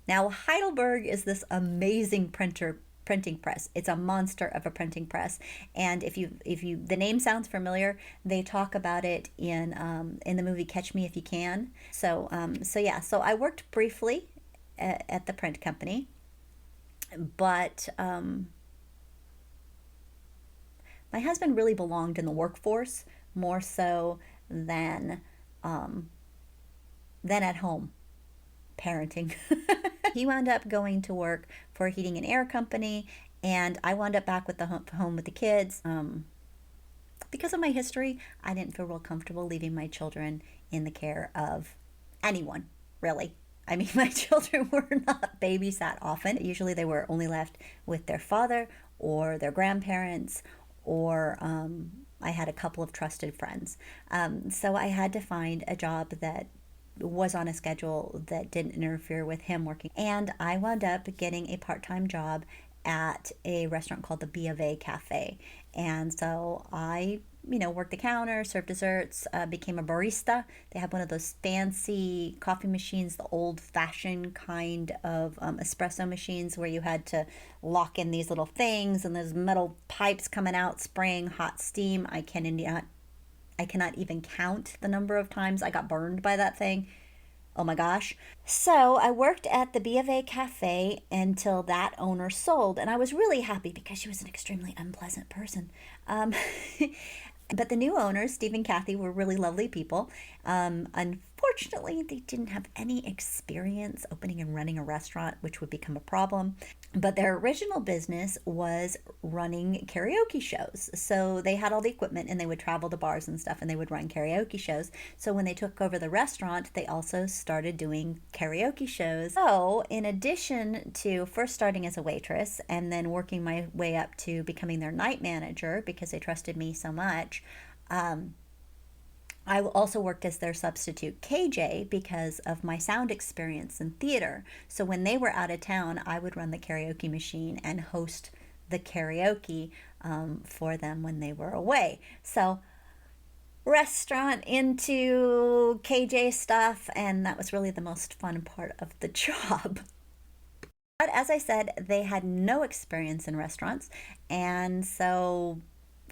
Now, Heidelberg is this amazing printing press. It's a monster of a printing press, and if you the name sounds familiar, they talk about it in the movie Catch Me If You Can. So I worked briefly at the print company, but my husband really belonged in the workforce more so than at home parenting. He wound up going to work for a heating and air company, and I wound up back with the home with the kids. Because of my history, I didn't feel real comfortable leaving my children in the care of anyone, really. I mean, my children were not babysat often. Usually they were only left with their father or their grandparents, or I had a couple of trusted friends. So I had to find a job that was on a schedule that didn't interfere with him working. And I wound up getting a part-time job at a restaurant called the B of A Cafe. And so I, worked the counter, served desserts, became a barista. They had one of those fancy coffee machines, the old-fashioned kind of espresso machines where you had to lock in these little things and there's metal pipes coming out spraying hot steam. I cannot even count the number of times I got burned by that thing. Oh my gosh. So I worked at the B of A Cafe until that owner sold, and I was really happy because she was an extremely unpleasant person. But the new owners, Steve and Kathy, were really lovely people. Unfortunately, they didn't have any experience opening and running a restaurant, which would become a problem. But their original business was running karaoke shows. So they had all the equipment and they would travel to bars and stuff and they would run karaoke shows. So when they took over the restaurant, they also started doing karaoke shows. So, in addition to first starting as a waitress and then working my way up to becoming their night manager because they trusted me so much, I also worked as their substitute KJ because of my sound experience in theater. So when they were out of town, I would run the karaoke machine and host the karaoke for them when they were away. So restaurant into KJ stuff, and that was really the most fun part of the job. But as I said, they had no experience in restaurants, and so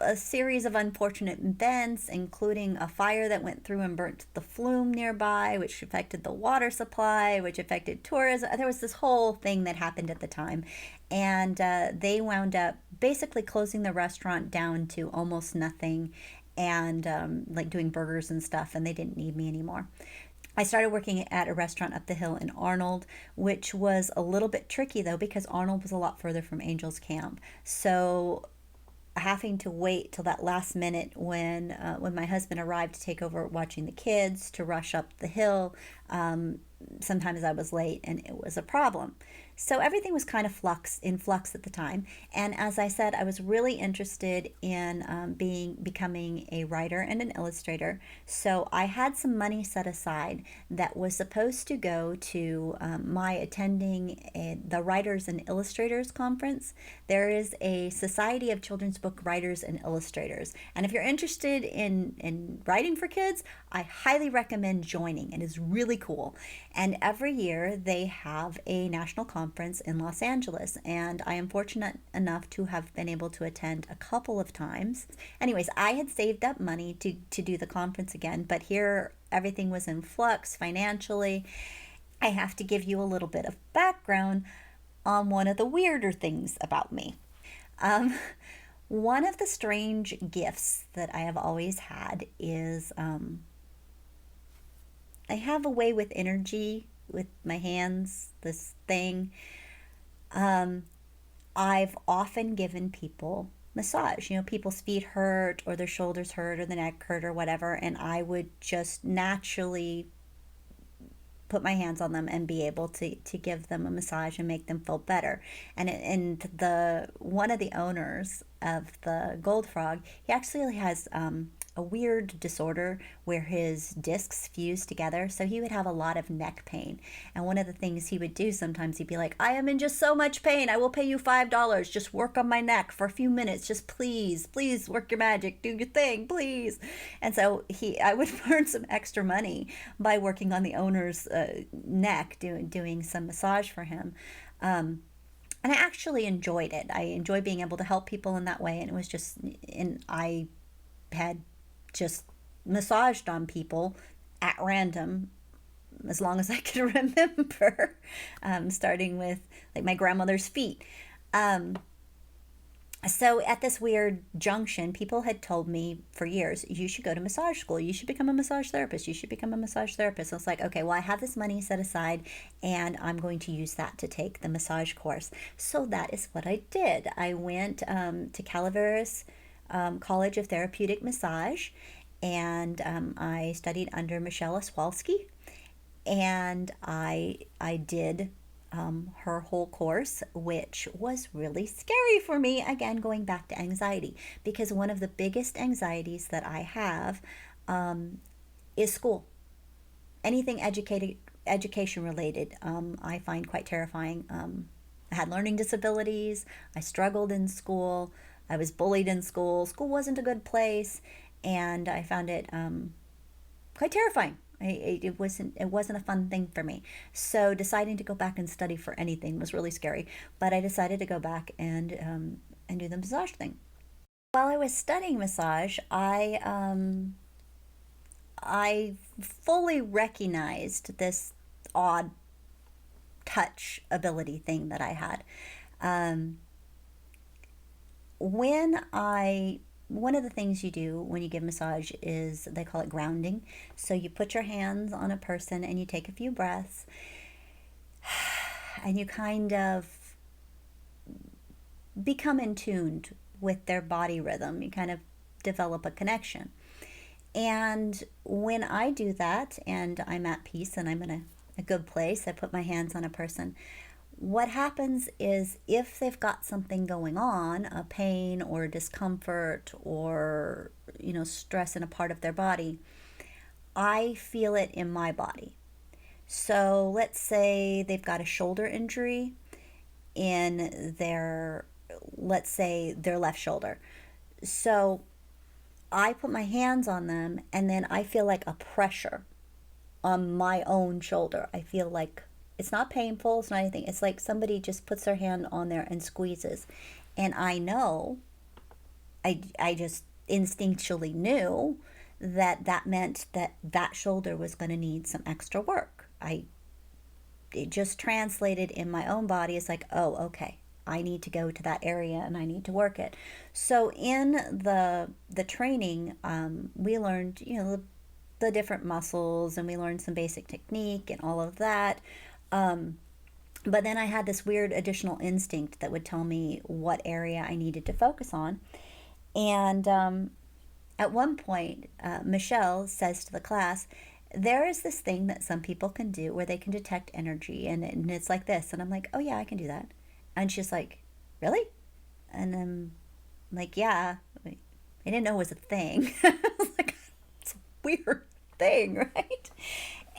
a series of unfortunate events, including a fire that went through and burnt the flume nearby, which affected the water supply, which affected tourism. There was this whole thing that happened at the time. And they wound up basically closing the restaurant down to almost nothing and like doing burgers and stuff, and they didn't need me anymore. I started working at a restaurant up the hill in Arnold, which was a little bit tricky though because Arnold was a lot further from Angels Camp. So having to wait till that last minute when my husband arrived to take over watching the kids to rush up the hill, sometimes I was late and it was a problem. So everything was kind of in flux at the time. And as I said, I was really interested in becoming a writer and an illustrator. So I had some money set aside that was supposed to go to my attending the Writers and Illustrators Conference. There is a Society of Children's Book Writers and Illustrators. And if you're interested in writing for kids, I highly recommend joining. It is really cool. And every year they have a national conference in Los Angeles, and I am fortunate enough to have been able to attend a couple of times. Anyways, I had saved up money to do the conference again, but here everything was in flux financially. I have to give you a little bit of background on one of the weirder things about me. One of the strange gifts that I have always had is I have a way with energy with my hands, this thing. I've often given people massage. People's feet hurt or their shoulders hurt or the neck hurt or whatever, and I would just naturally put my hands on them and be able to give them a massage and make them feel better. And the one of the owners of the Gold Frog, he actually has a weird disorder where his discs fuse together, so he would have a lot of neck pain. And one of the things he would do sometimes, he'd be like, I am in just so much pain, I will pay you $5, just work on my neck for a few minutes, just please work your magic, do your thing, please. And so I would earn some extra money by working on the owner's neck, doing some massage for him. And I actually enjoyed it. I enjoy being able to help people in that way. And it was just, and I had just massaged on people at random as long as I could remember, starting with like my grandmother's feet. So at this weird junction, people had told me for years, you should go to massage school. You should become a massage therapist. You should become a massage therapist. I was like, okay, well, I have this money set aside and I'm going to use that to take the massage course. So that is what I did. I went to Calaveras College of Therapeutic Massage, and I studied under Michelle Oswalski, and I did her whole course, which was really scary for me. Again, going back to anxiety, because one of the biggest anxieties that I have is school. Anything education related, I find quite terrifying. I had learning disabilities. I struggled in school. I was bullied in school. School wasn't a good place, and I found it quite terrifying. It wasn't a fun thing for me. So deciding to go back and study for anything was really scary. But I decided to go back and do the massage thing. While I was studying massage, I fully recognized this odd touch ability thing that I had. When I one of the things you do when you give massage is they call it grounding. So you put your hands on a person and you take a few breaths and you kind of become in tune with their body rhythm. You kind of develop a connection. And when I do that and I'm at peace and I'm in a good place, I put my hands on a person. What happens is if they've got something going on, a pain or discomfort or, stress in a part of their body, I feel it in my body. So let's say they've got a shoulder injury in let's say their left shoulder. So I put my hands on them and then I feel like a pressure on my own shoulder. I feel like it's not painful, it's not anything. It's like somebody just puts their hand on there and squeezes. And I know, I just instinctually knew that meant that shoulder was going to need some extra work. It just translated in my own body as like, oh, okay, I need to go to that area and I need to work it. So in the training, we learned, the different muscles, and we learned some basic technique and all of that. But then I had this weird additional instinct that would tell me what area I needed to focus on. And at one point, Michelle says to the class, there is this thing that some people can do where they can detect energy, and it's like this. And I'm like, oh yeah, I can do that. And she's like, really? And I'm like, yeah. I didn't know it was a thing. I was like, it's a weird thing, right?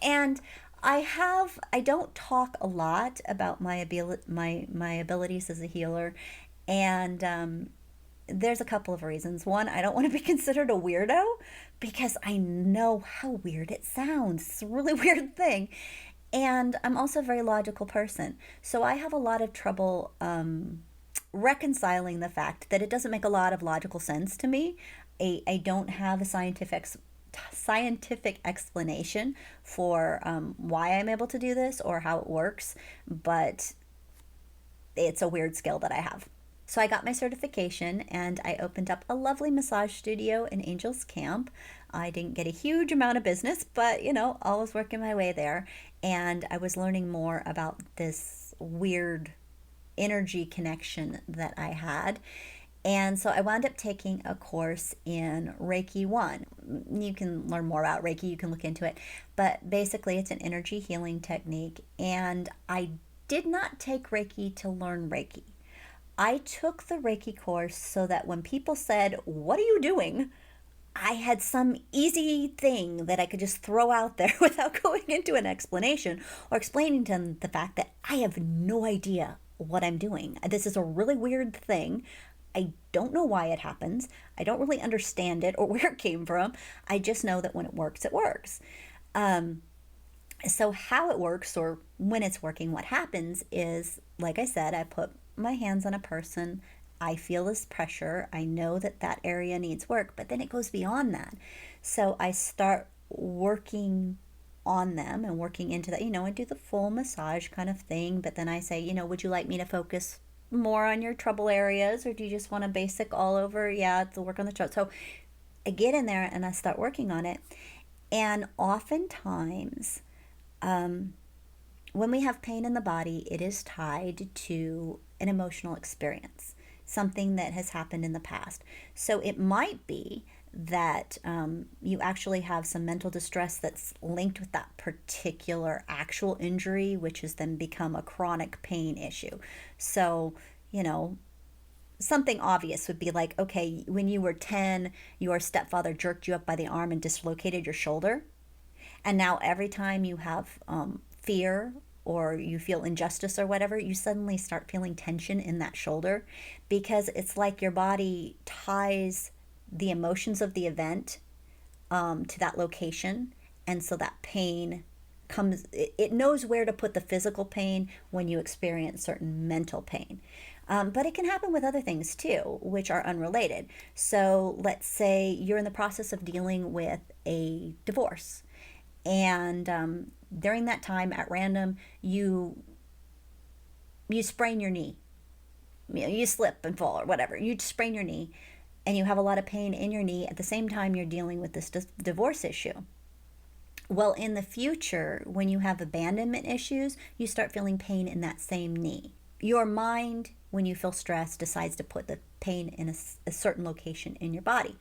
And I don't talk a lot about my abilities as a healer, and there's a couple of reasons. One, I don't want to be considered a weirdo because I know how weird it sounds. It's a really weird thing. And I'm also a very logical person. So I have a lot of trouble reconciling the fact that it doesn't make a lot of logical sense to me. I don't have a scientific explanation for why I'm able to do this or how it works, but it's a weird skill that I have. So I got my certification and I opened up a lovely massage studio in Angels Camp. I didn't get a huge amount of business, but I was working my way there, and I was learning more about this weird energy connection that I had. And so I wound up taking a course in Reiki 1. You can learn more about Reiki, you can look into it. But basically, it's an energy healing technique. And I did not take Reiki to learn Reiki. I took the Reiki course so that when people said, what are you doing? I had some easy thing that I could just throw out there without going into an explanation or explaining to them the fact that I have no idea what I'm doing. This is a really weird thing. I don't know why it happens. I don't really understand it or where it came from. I just know that when it works, it works. So how it works, or when it's working, what happens is, like I said, I put my hands on a person. I feel this pressure. I know that area needs work, but then it goes beyond that. So I start working on them and working into that. I do the full massage kind of thing, but then I say, would you like me to focus more on your trouble areas, or do you just want a basic all over? Yeah, to work on the throat. So I get in there and I start working on it. And oftentimes, when we have pain in the body, it is tied to an emotional experience, something that has happened in the past. So it might be that you actually have some mental distress that's linked with that particular actual injury, which has then become a chronic pain issue. So, something obvious would be like, okay, when you were 10, your stepfather jerked you up by the arm and dislocated your shoulder. And now every time you have fear or you feel injustice or whatever, you suddenly start feeling tension in that shoulder, because it's like your body ties the emotions of the event to that location. And so that pain comes, it knows where to put the physical pain when you experience certain mental pain. But it can happen with other things too, which are unrelated. So let's say you're in the process of dealing with a divorce, and during that time at random, you sprain your knee. You slip and fall or whatever. You sprain your knee, and you have a lot of pain in your knee at the same time you're dealing with this divorce issue. Well, in the future, when you have abandonment issues, you start feeling pain in that same knee. Your mind, when you feel stressed, decides to put the pain in a certain location in your body.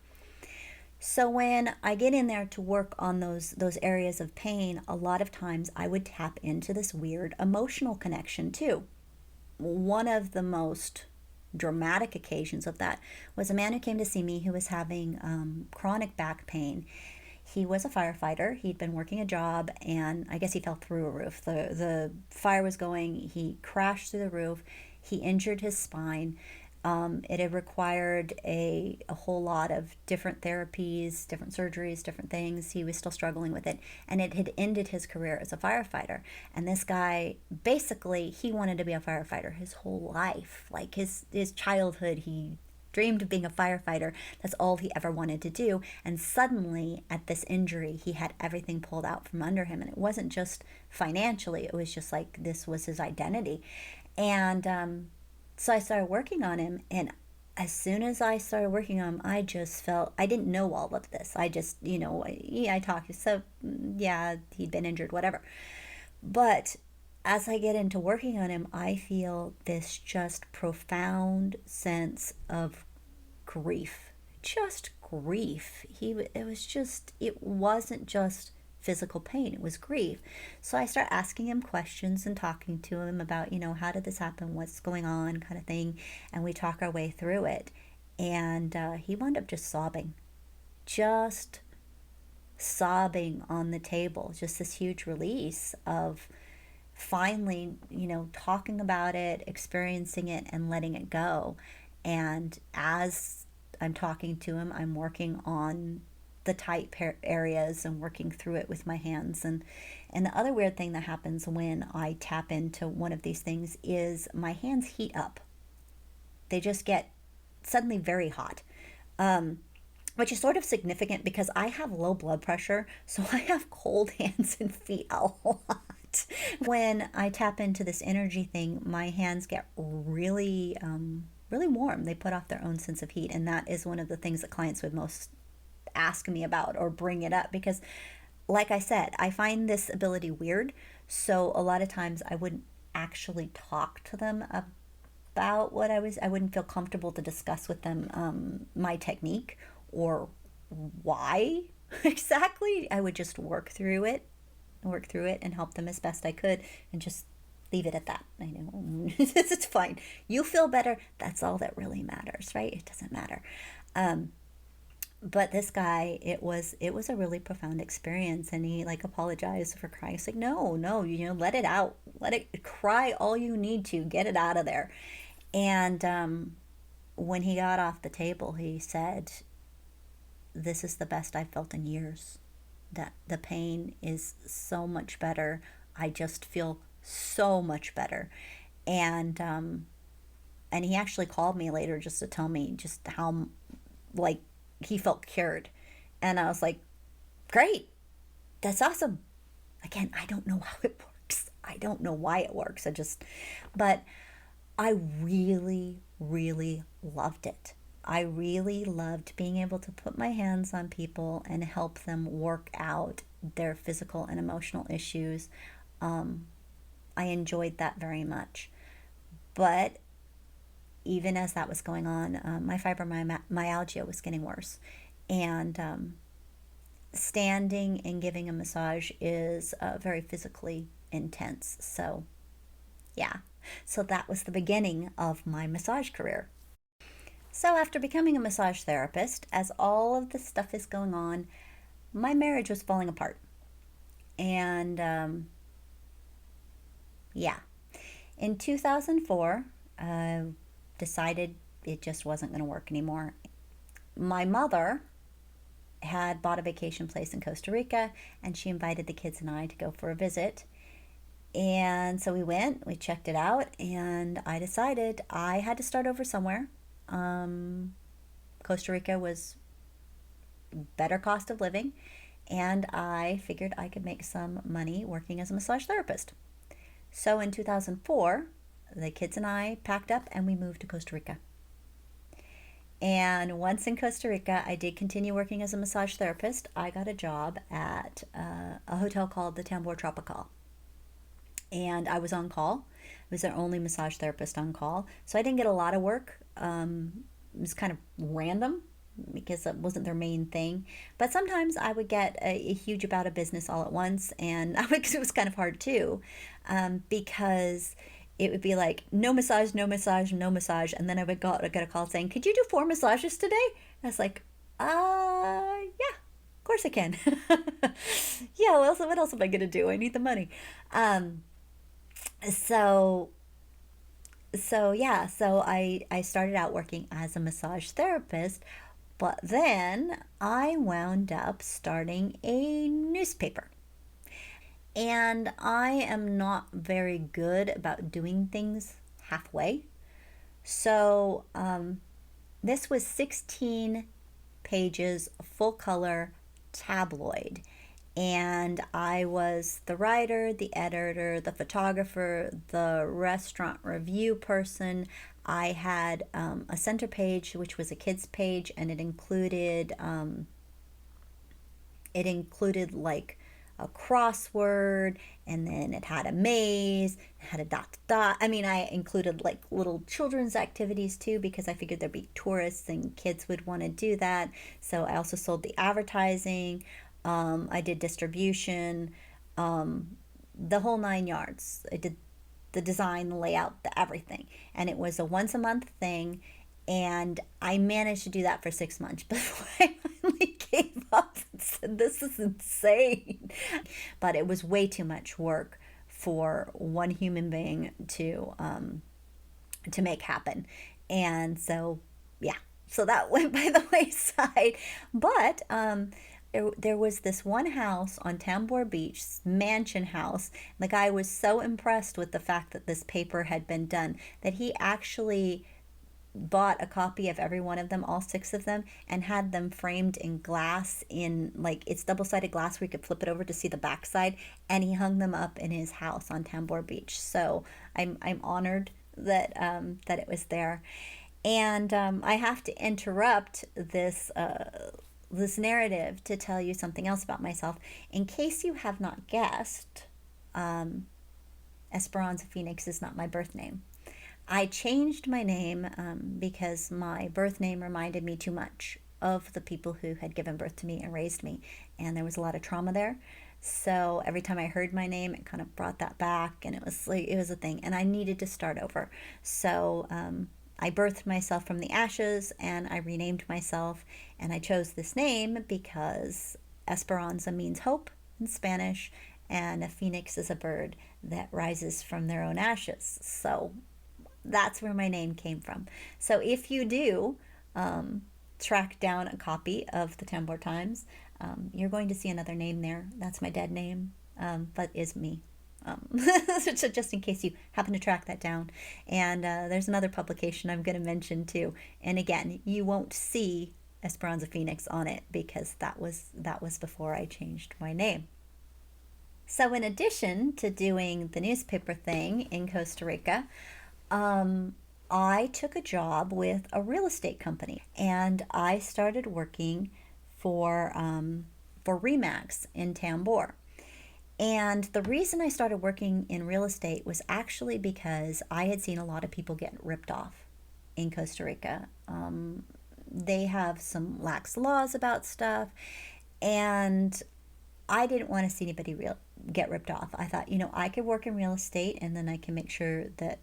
So when I get in there to work on those areas of pain, a lot of times I would tap into this weird emotional connection too. One of the most dramatic occasions of that was a man who came to see me who was having chronic back pain. He was a firefighter. He'd been working a job, and I guess he fell through a roof. The fire was going. He crashed through the roof. He injured his spine. It had required a whole lot of different therapies, different surgeries, different things. He was still struggling with it, and it had ended his career as a firefighter. And this guy, basically, he wanted to be a firefighter his whole life. Like his childhood, he dreamed of being a firefighter. That's all he ever wanted to do. And suddenly, at this injury, he had everything pulled out from under him. And it wasn't just financially, it was just like this was his identity. And so I started working on him, and as soon as I started working on him, I just felt, I didn't know all of this. I just, I talked, so yeah, he'd been injured, whatever. But as I get into working on him, I feel this just profound sense of grief. Just grief. It wasn't just physical pain, it was grief. So I start asking him questions and talking to him about, how did this happen, what's going on, kind of thing. And we talk our way through it. And he wound up just sobbing on the table, just this huge release of finally, talking about it, experiencing it, and letting it go. And as I'm talking to him, I'm working on the tight areas and working through it with my hands. And the other weird thing that happens when I tap into one of these things is my hands heat up. They just get suddenly very hot, which is sort of significant because I have low blood pressure, so I have cold hands and feet a lot. When I tap into this energy thing, my hands get really, really warm. They put off their own sense of heat, and that is one of the things that clients would most ask me about or bring it up because, like I said, I find this ability weird. So a lot of times I wouldn't actually talk to them about I wouldn't feel comfortable to discuss with them my technique or why exactly. I would just work through it and help them as best I could and just leave it at that. I know it's fine. You feel better. That's all that really matters, right? It doesn't matter. But this guy, it was a really profound experience, and he apologized for crying. He's like, no, let it out, let it cry all you need to, get it out of there. And when he got off the table, he said, "This is the best I've felt in years. That the pain is so much better. I just feel so much better." And he actually called me later just to tell me just how he felt cured. And I was like, great, that's awesome. Again, I don't know how it works. I don't know why it works. But I really, really loved it. I really loved being able to put my hands on people and help them work out their physical and emotional issues. I enjoyed that very much. But even as that was going on, my fibromyalgia was getting worse. And standing and giving a massage is very physically intense. So, yeah. So that was the beginning of my massage career. So after becoming a massage therapist, as all of this stuff is going on, my marriage was falling apart. And yeah. In 2004, decided it just wasn't going to work anymore. My mother had bought a vacation place in Costa Rica, and she invited the kids and I to go for a visit. And so we went, we checked it out, and I decided I had to start over somewhere. Costa Rica was better cost of living, and I figured I could make some money working as a massage therapist. So in 2004, the kids and I packed up and we moved to Costa Rica. And once in Costa Rica, I did continue working as a massage therapist. I got a job at a hotel called the Tambor Tropical. And I was on call. I was their only massage therapist on call. So I didn't get a lot of work. It was kind of random because it wasn't their main thing. But sometimes I would get a huge amount of business all at once. And it was kind of hard too, because it would be like no massage, no massage, no massage. And then I would get a call saying, could you do 4 massages today? And I was like, yeah, of course I can. Yeah, what else am I going to do? I need the money. Um, so I started out working as a massage therapist, but then I wound up starting a newspaper. And I am not very good about doing things halfway. So this was 16 pages, full color tabloid. And I was the writer, the editor, the photographer, the restaurant review person. I had a center page, which was a kids page, and it included like a crossword, and then it had a maze, it had a dot dot. I mean, I included like little children's activities too, because I figured there'd be tourists and kids would want to do that. So I also sold the advertising. I did distribution, um, the whole 9 yards. I did the design, the layout, the everything. And it was a once a month thing. And I managed to do that for 6 months before I finally gave up and said, this is insane. But it was way too much work for one human being to make happen. And so, yeah, so that went by the wayside. But there was this one house on Tambor Beach, mansion house. The guy was so impressed with the fact that this paper had been done that he actually bought a copy of every one of them, all 6 of them, and had them framed in glass, in like it's double-sided glass where you could flip it over to see the backside, and he hung them up in his house on Tambor Beach. So I'm honored that it was there. And I have to interrupt this narrative to tell you something else about myself. In case you have not guessed, Esperanza Phoenix is not my birth name. I changed my name because my birth name reminded me too much of the people who had given birth to me and raised me, and there was a lot of trauma there. So every time I heard my name, it kind of brought that back, and it was a thing, and I needed to start over. So I birthed myself from the ashes, and I renamed myself, and I chose this name because Esperanza means hope in Spanish, and a phoenix is a bird that rises from their own ashes. So that's where my name came from. So if you do track down a copy of the Tambor Times, you're going to see another name there. That's my dead name, but is me. So just in case you happen to track that down. And there's another publication I'm going to mention too. And again, you won't see Esperanza Phoenix on it because that was before I changed my name. So in addition to doing the newspaper thing in Costa Rica, I took a job with a real estate company, and I started working for Remax in Tambor. And the reason I started working in real estate was actually because I had seen a lot of people get ripped off in Costa Rica. They have some lax laws about stuff, and I didn't want to see anybody get ripped off. I thought, I could work in real estate, and then I can make sure that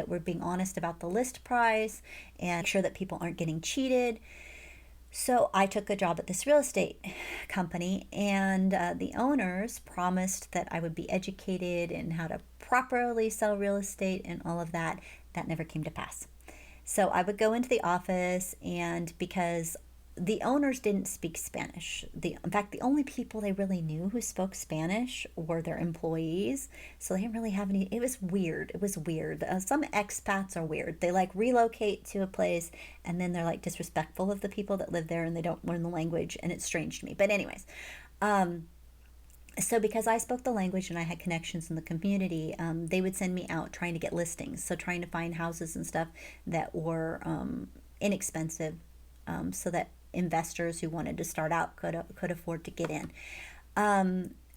we're being honest about the list price and make sure that people aren't getting cheated. So I took a job at this real estate company, and the owners promised that I would be educated in how to properly sell real estate and all of that. That never came to pass. So I would go into the office, and because the owners didn't speak Spanish. In fact, the only people they really knew who spoke Spanish were their employees. So they didn't really have any. It was weird. Some expats are weird. They like relocate to a place, and then they're like disrespectful of the people that live there, and they don't learn the language, and it's strange to me. But anyways, so because I spoke the language and I had connections in the community, they would send me out trying to get listings. So trying to find houses and stuff that were inexpensive, so that investors who wanted to start out could afford to get in.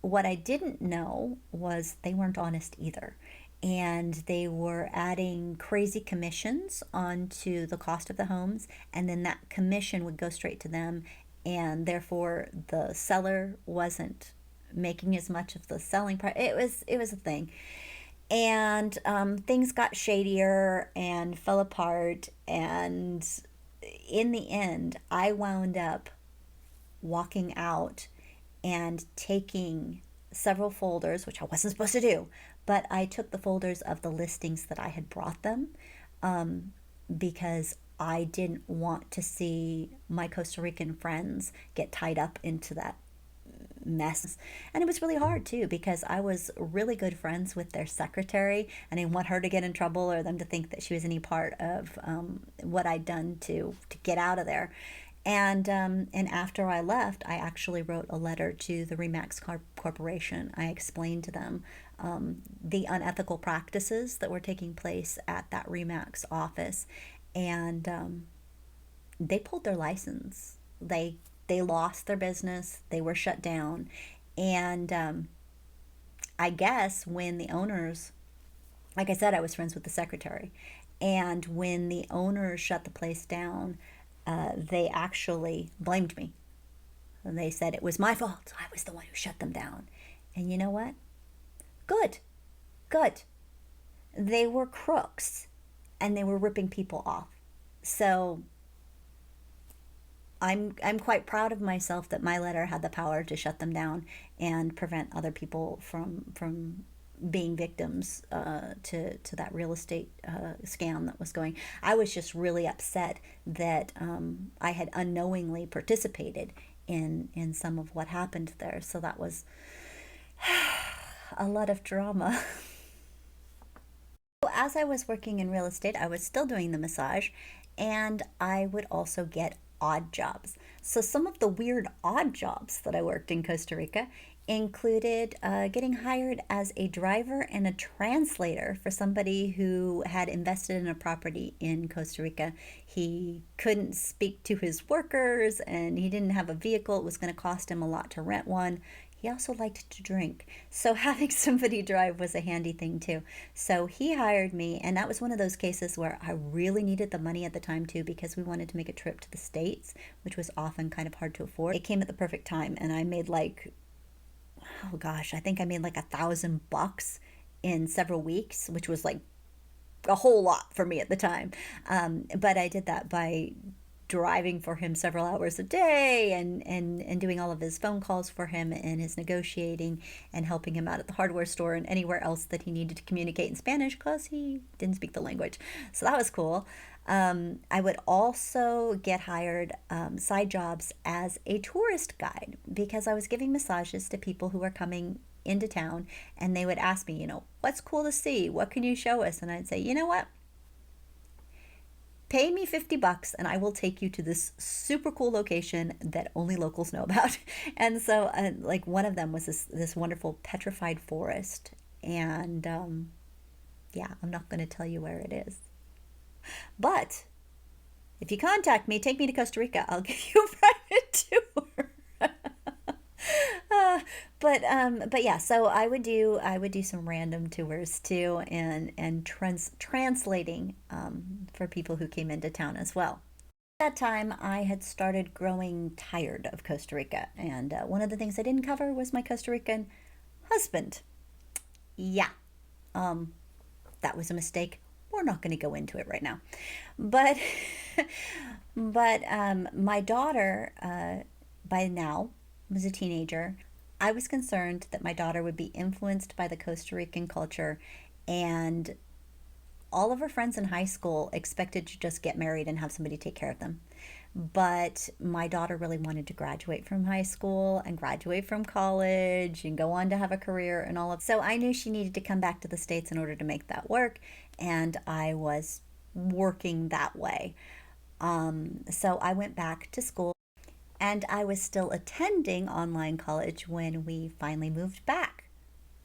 What I didn't know was they weren't honest either. And they were adding crazy commissions onto the cost of the homes, and then that commission would go straight to them, and therefore the seller wasn't making as much of the selling price. It was a thing, and things got shadier and fell apart. And in the end, I wound up walking out and taking several folders, which I wasn't supposed to do, but I took the folders of the listings that I had brought them, because I didn't want to see my Costa Rican friends get tied up into that mess. And it was really hard too, because I was really good friends with their secretary, and I didn't want her to get in trouble or them to think that she was any part of what I'd done to get out of there. And after I left, I actually wrote a letter to the Remax Corporation. I explained to them the unethical practices that were taking place at that Remax office, and they pulled their license. They lost their business. They were shut down, and I guess when the owners, like I said, I was friends with the secretary, and when the owners shut the place down, they actually blamed me. And they said it was my fault. I was the one who shut them down. And you know what? Good. Good. They were crooks, and they were ripping people off. So I'm quite proud of myself that my letter had the power to shut them down and prevent other people from being victims to that real estate scam that was going. I was just really upset that I had unknowingly participated in some of what happened there. So that was a lot of drama. As I was working in real estate, I was still doing the massage, and I would also get odd jobs. So some of the weird odd jobs that I worked in Costa Rica included getting hired as a driver and a translator for somebody who had invested in a property in Costa Rica. He couldn't speak to his workers, and he didn't have a vehicle. It was going to cost him a lot to rent one. He also liked to drink, so having somebody drive was a handy thing too. So he hired me, and that was one of those cases where I really needed the money at the time too, because we wanted to make a trip to the States, which was often kind of hard to afford. It came at the perfect time, and I made oh gosh, I think I made like $1,000 in several weeks, which was like a whole lot for me at the time. But I did that by driving for him several hours a day, and doing all of his phone calls for him, and his negotiating, and helping him out at the hardware store and anywhere else that he needed to communicate in Spanish, because he didn't speak the language. So that was cool. I would also get hired side jobs as a tourist guide, because I was giving massages to people who were coming into town, and they would ask me, what's cool to see? What can you show us? And I'd say, you know what? Pay me $50 and I will take you to this super cool location that only locals know about. And so like one of them was this wonderful petrified forest. And yeah, I'm not going to tell you where it is. But if you contact me, take me to Costa Rica, I'll give you a private tour. But yeah, so I would do some random tours too, and translating for people who came into town as well. At that time, I had started growing tired of Costa Rica, and one of the things I didn't cover was my Costa Rican husband. Yeah, that was a mistake. We're not going to go into it right now, but my daughter by now was a teenager. I was concerned that my daughter would be influenced by the Costa Rican culture, and all of her friends in high school expected to just get married and have somebody take care of them. But my daughter really wanted to graduate from high school and graduate from college and go on to have a career and all of. So I knew she needed to come back to the States in order to make that work, and I was working that way. So I went back to school, and I was still attending online college when we finally moved back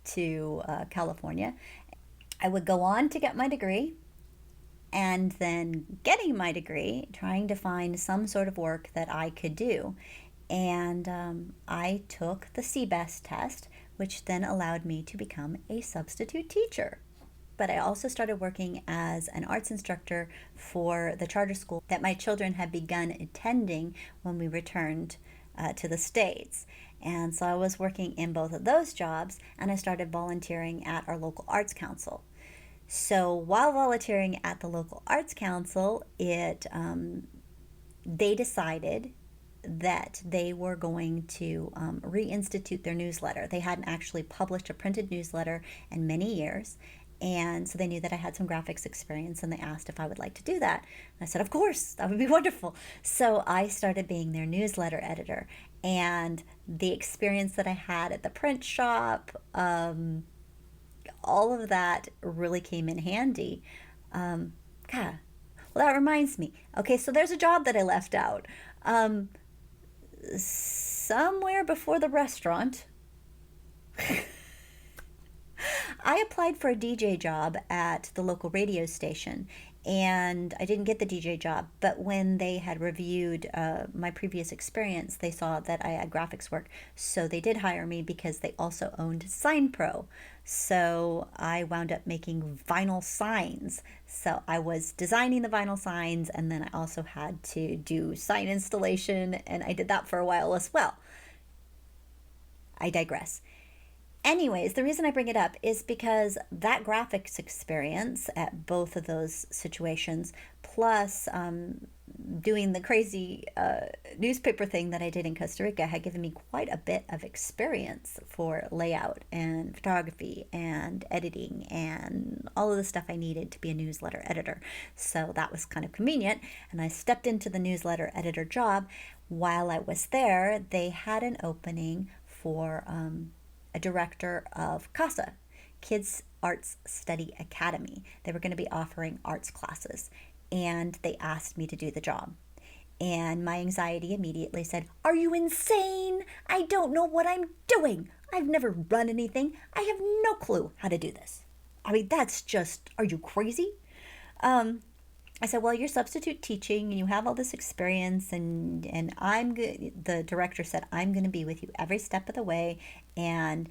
to California. I would go on to get my degree, and then getting my degree, trying to find some sort of work that I could do. And I took the CBEST test, which then allowed me to become a substitute teacher. But I also started working as an arts instructor for the charter school that my children had begun attending when we returned to the States. And so I was working in both of those jobs, and I started volunteering at our local arts council. So while volunteering at the local arts council, they decided that they were going to reinstitute their newsletter. They hadn't actually published a printed newsletter in many years. And so they knew that I had some graphics experience, and they asked if I would like to do that. And I said, of course, that would be wonderful. So I started being their newsletter editor. And the experience that I had at the print shop, all of that really came in handy. God, well, that reminds me. Okay, so there's a job that I left out. Somewhere before the restaurant, I applied for a DJ job at the local radio station, and I didn't get the DJ job. But when they had reviewed my previous experience, they saw that I had graphics work. So they did hire me because they also owned SignPro. So I wound up making vinyl signs. So I was designing the vinyl signs, and then I also had to do sign installation, and I did that for a while as well. I digress. Anyways, the reason I bring it up is because that graphics experience at both of those situations, plus doing the crazy newspaper thing that I did in Costa Rica, had given me quite a bit of experience for layout and photography and editing and all of the stuff I needed to be a newsletter editor. So that was kind of convenient, and I stepped into the newsletter editor job. While I was there, they had an opening for a director of CASA, Kids Arts Study Academy. They were going to be offering arts classes, and they asked me to do the job. And my anxiety immediately said, "Are you insane? I don't know what I'm doing. I've never run anything. I have no clue how to do this. I mean, that's just, are you crazy?" I said, "Well, you're substitute teaching and you have all this experience, and I'm good." The director said, "I'm going to be with you every step of the way, and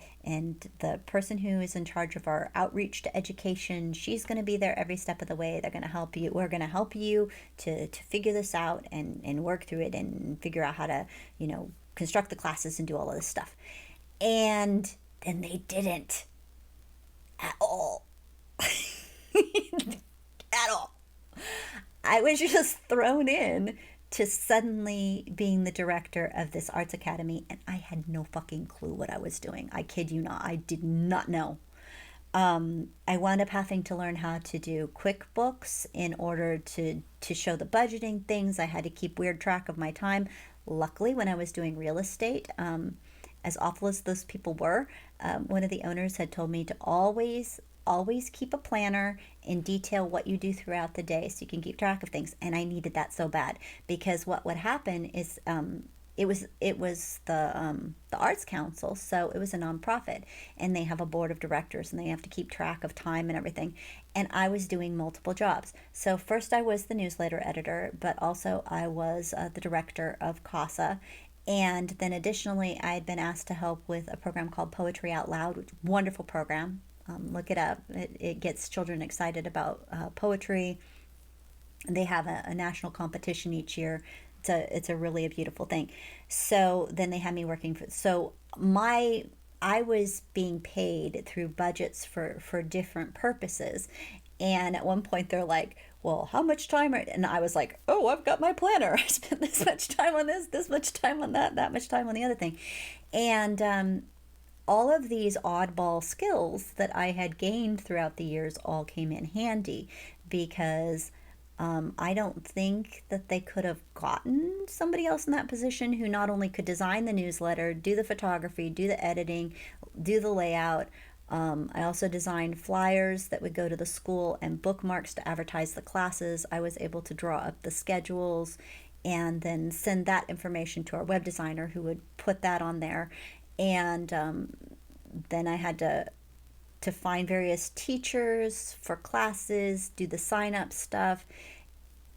the person who is in charge of our outreach to education, she's going to be there every step of the way. They're going to help you. We're going to help you to figure this out and work through it and figure out how to, construct the classes and do all of this stuff." And then they didn't at all. At all. I was just thrown in to suddenly being the director of this arts academy, and I had no fucking clue what I was doing. I kid you not. I did not know. I wound up having to learn how to do QuickBooks in order to show the budgeting things. I had to keep weird track of my time. Luckily, when I was doing real estate, as awful as those people were, one of the owners had told me to always keep a planner and detail what you do throughout the day so you can keep track of things. And I needed that so bad, because what would happen is it was the Arts Council, so it was a nonprofit, and they have a board of directors, and they have to keep track of time and everything. And I was doing multiple jobs. So first I was the newsletter editor, but also I was the director of CASA. And then additionally, I had been asked to help with a program called Poetry Out Loud, which is a wonderful program. Look it up. It gets children excited about poetry. They have a national competition each year. It's a really a beautiful thing. So then they had me working for. So I was being paid through budgets for different purposes. And at one point they're like, "Well, how much time?" And I was like, "Oh, I've got my planner. I spent this much time on this much time on that much time on the other thing." And all of these oddball skills that I had gained throughout the years all came in handy, because I don't think that they could have gotten somebody else in that position who not only could design the newsletter, do the photography, do the editing, do the layout. I also designed flyers that would go to the school and bookmarks to advertise the classes. I was able to draw up the schedules and then send that information to our web designer, who would put that on there. And then I had to to find various teachers for classes, do the sign up stuff.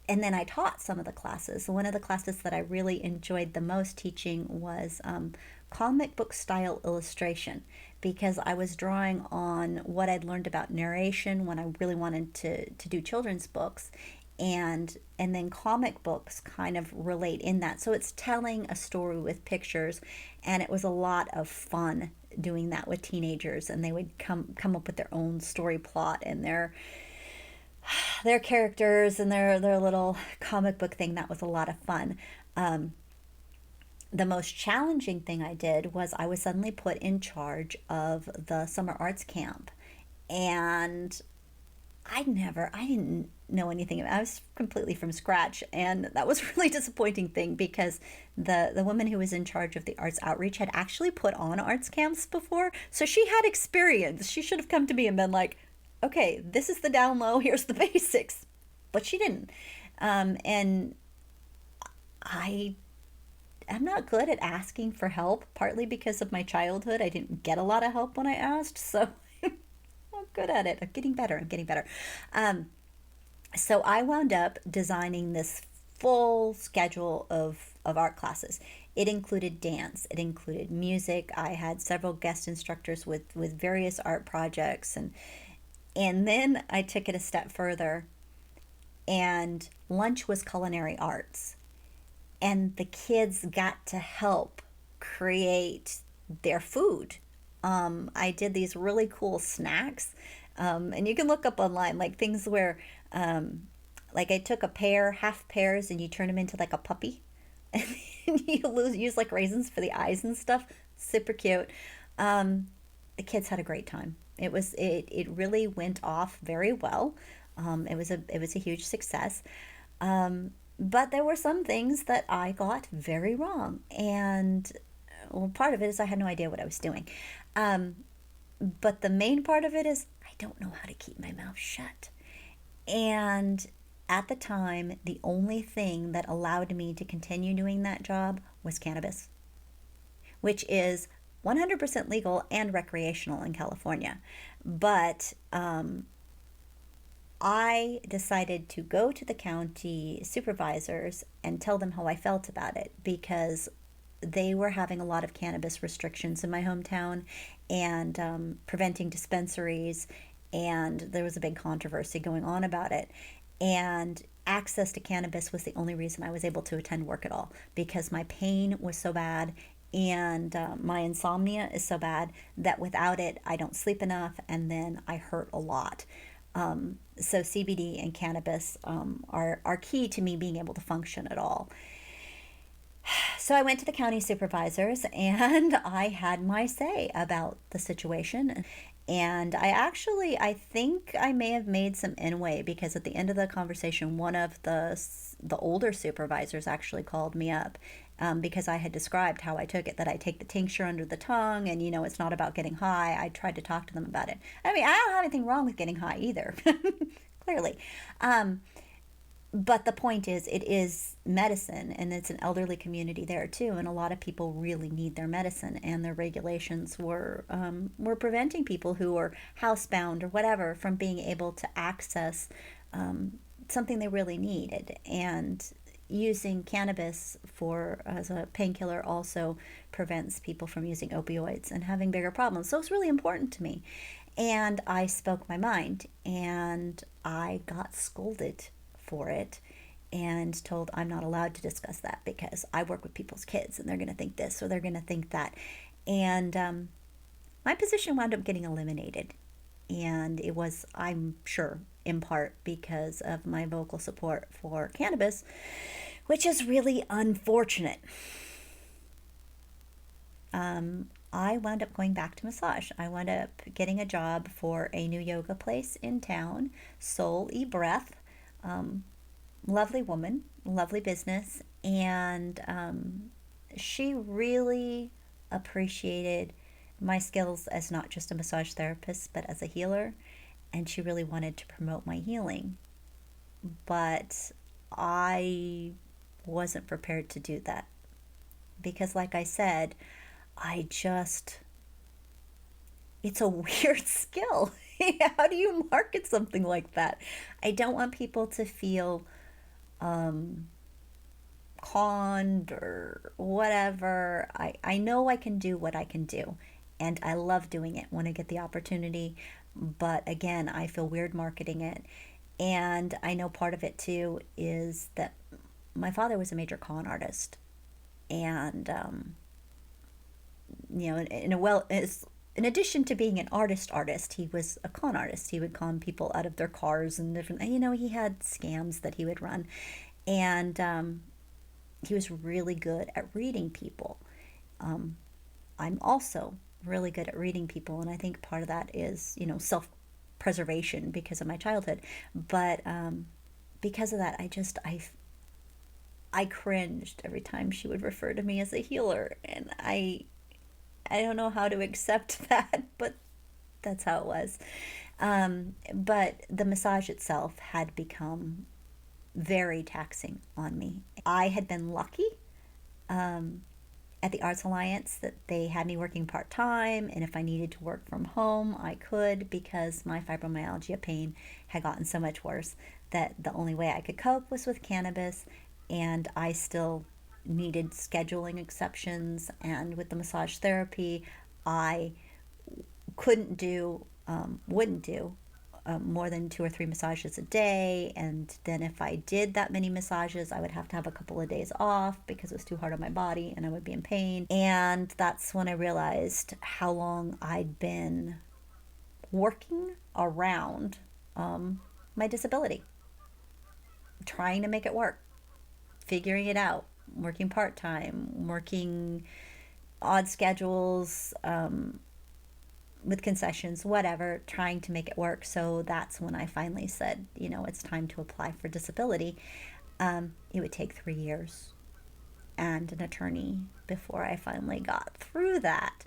And then I taught some of the classes. One of the classes that I really enjoyed the most teaching was comic book style illustration, because I was drawing on what I'd learned about narration when I really wanted to do children's books. And then comic books kind of relate in that. So it's telling a story with pictures, and it was a lot of fun doing that with teenagers, and they would come up with their own story plot and their characters and their little comic book thing. That was a lot of fun. The most challenging thing I did was I was suddenly put in charge of the summer arts camp, and I didn't know anything. I was completely from scratch, and that was a really disappointing thing, because the woman who was in charge of the arts outreach had actually put on arts camps before, so she had experience. She should have come to me and been like, okay, this is the down low, here's the basics. But she didn't. And I'm not good at asking for help, partly because of my childhood. I didn't get a lot of help when I asked, so I'm good at it. I'm getting better. So I wound up designing this full schedule of art classes. It included dance, it included music. I had several guest instructors with various art projects, and then I took it a step further, and lunch was culinary arts. And the kids got to help create their food. I did these really cool snacks. And you can look up online, like things where, like I took a pear, half pears, and you turn them into like a puppy. And you use like raisins for the eyes and stuff. Super cute. The kids had a great time. It really went off very well. It was a huge success. But there were some things that I got very wrong, and well, part of it is I had no idea what I was doing. But the main part of it is I don't know how to keep my mouth shut. And at the time, the only thing that allowed me to continue doing that job was cannabis, which is 100% legal and recreational in California. But I decided to go to the county supervisors and tell them how I felt about it, because they were having a lot of cannabis restrictions in my hometown, and preventing dispensaries, and there was a big controversy going on about it. And access to cannabis was the only reason I was able to attend work at all, because my pain was so bad, and my insomnia is so bad that without it, I don't sleep enough, and then I hurt a lot. So CBD and cannabis are key to me being able to function at all. So I went to the county supervisors, and I had my say about the situation. And I think I may have made some inway, because at the end of the conversation, one of the older supervisors actually called me up, because I had described how I took it, that I take the tincture under the tongue, and it's not about getting high. I tried to talk to them about it. I mean, I don't have anything wrong with getting high either, clearly. But the point is, it is medicine, and it's an elderly community there too, and a lot of people really need their medicine, and their regulations were preventing people who were housebound or whatever from being able to access something they really needed. And using cannabis as a painkiller also prevents people from using opioids and having bigger problems. So it's really important to me. And I spoke my mind, and I got scolded for it and told I'm not allowed to discuss that, because I work with people's kids, and they're going to think this or they're going to think that. And my position wound up getting eliminated. And it was, I'm sure, in part because of my vocal support for cannabis, which is really unfortunate. I wound up going back to massage. I wound up getting a job for a new yoga place in town, Soul E Breath. Lovely woman, lovely business, and she really appreciated my skills as not just a massage therapist, but as a healer, and she really wanted to promote my healing. But I wasn't prepared to do that, because like I said, I just it's a weird skill. How do you market something like that? I don't want people to feel um, conned or whatever. I know I can do what I can do, and I love doing it when I get the opportunity. But again, I feel weird marketing it. And I know part of it too is that my father was a major con artist. And, in a well, in addition to being an artist, he was a con artist. He would con people out of their cars and different, he had scams that he would run. And he was really good at reading people. Um, I'm also really good at reading people, and I think part of that is, self preservation because of my childhood. But because of that, I cringed every time she would refer to me as a healer, and I don't know how to accept that, but that's how it was. But the massage itself had become very taxing on me. I had been lucky um, at the Arts Alliance that they had me working part time, and if I needed to work from home, I could because my fibromyalgia pain had gotten so much worse that the only way I could cope was with cannabis, and I still needed scheduling exceptions. And with the massage therapy, I wouldn't do more than 2 or 3 massages a day. And then if I did that many massages, I would have to have a couple of days off because it was too hard on my body and I would be in pain. And that's when I realized how long I'd been working around my disability, trying to make it work, figuring it out, working part time, working odd schedules, with concessions, whatever, trying to make it work. So that's when I finally said, it's time to apply for disability. It would take 3 years and an attorney before I finally got through that.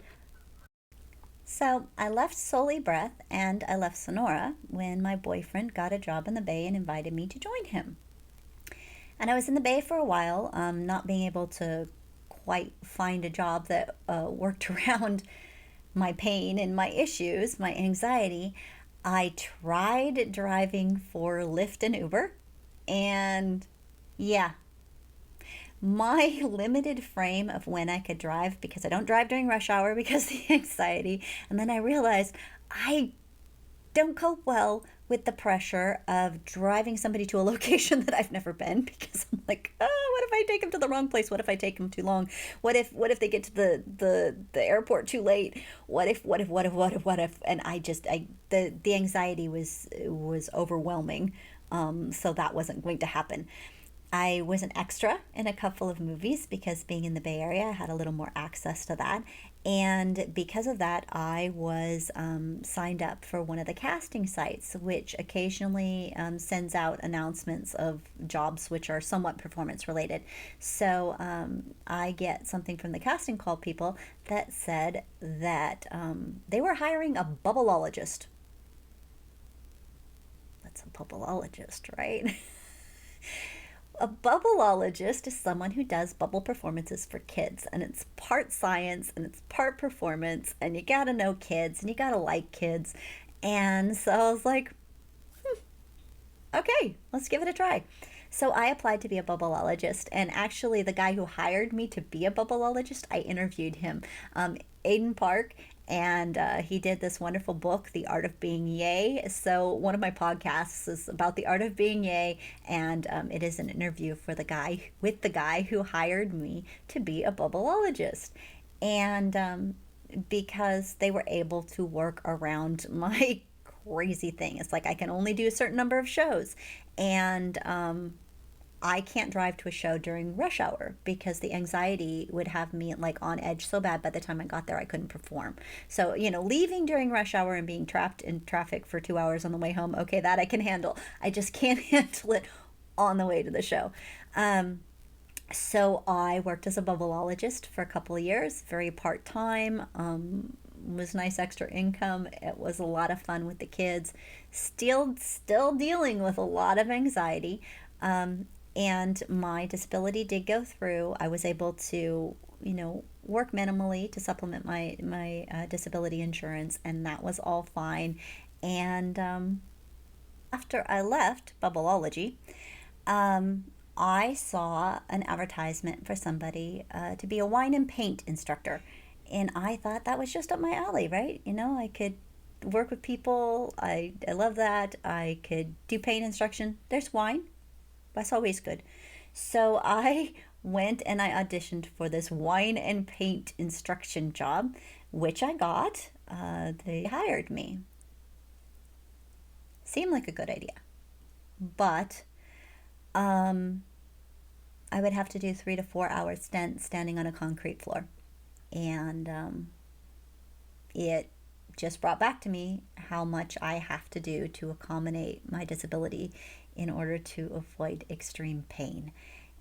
So I left Soli Breath and I left Sonora when my boyfriend got a job in the Bay and invited me to join him. And I was in the Bay for a while, not being able to quite find a job that worked around my pain and my issues, my anxiety. I tried driving for Lyft and Uber, and yeah, my limited frame of when I could drive, because I don't drive during rush hour because of the anxiety, and then I realized I don't cope well with the pressure of driving somebody to a location that I've never been, because I'm like, oh, what if I take them to the wrong place? What if I take them too long? What if they get to the airport too late? What if? And the anxiety was overwhelming. So that wasn't going to happen. I was an extra in a couple of movies because being in the Bay Area, I had a little more access to that. And because of that, I was signed up for one of the casting sites, which occasionally sends out announcements of jobs which are somewhat performance related. So I get something from the casting call people that said that they were hiring a bubbleologist. What's a bubbleologist, right? A bubbleologist is someone who does bubble performances for kids, and it's part science and it's part performance, and you gotta know kids and you gotta like kids. And so I was like, okay, let's give it a try. So I applied to be a bubbleologist, and actually, the guy who hired me to be a bubbleologist, I interviewed him, Aiden Park, and he did this wonderful book, The Art of Being Yay. So one of my podcasts is about the art of being yay, and it is an interview for the guy who hired me to be a bubbleologist, and because they were able to work around my crazy thing. It's like I can only do a certain number of shows, and I can't drive to a show during rush hour because the anxiety would have me like on edge so bad by the time I got there I couldn't perform. So, leaving during rush hour and being trapped in traffic for 2 hours on the way home, okay, that I can handle. I just can't handle it on the way to the show. So I worked as a bubbleologist for a couple of years, very part-time. Was nice extra income. It was a lot of fun with the kids. Still dealing with a lot of anxiety. And my disability did go through. I was able to work minimally to supplement my disability insurance, and that was all fine. And after I left Bubbleology, I saw an advertisement for somebody to be a wine and paint instructor. And I thought that was just up my alley, right? I could work with people. I love that. I could do paint instruction. There's wine. That's always good. So I went and I auditioned for this wine and paint instruction job, which I got. They hired me. Seemed like a good idea. But I would have to do 3 to 4 hours standing on a concrete floor. And it just brought back to me how much I have to do to accommodate my disability in order to avoid extreme pain.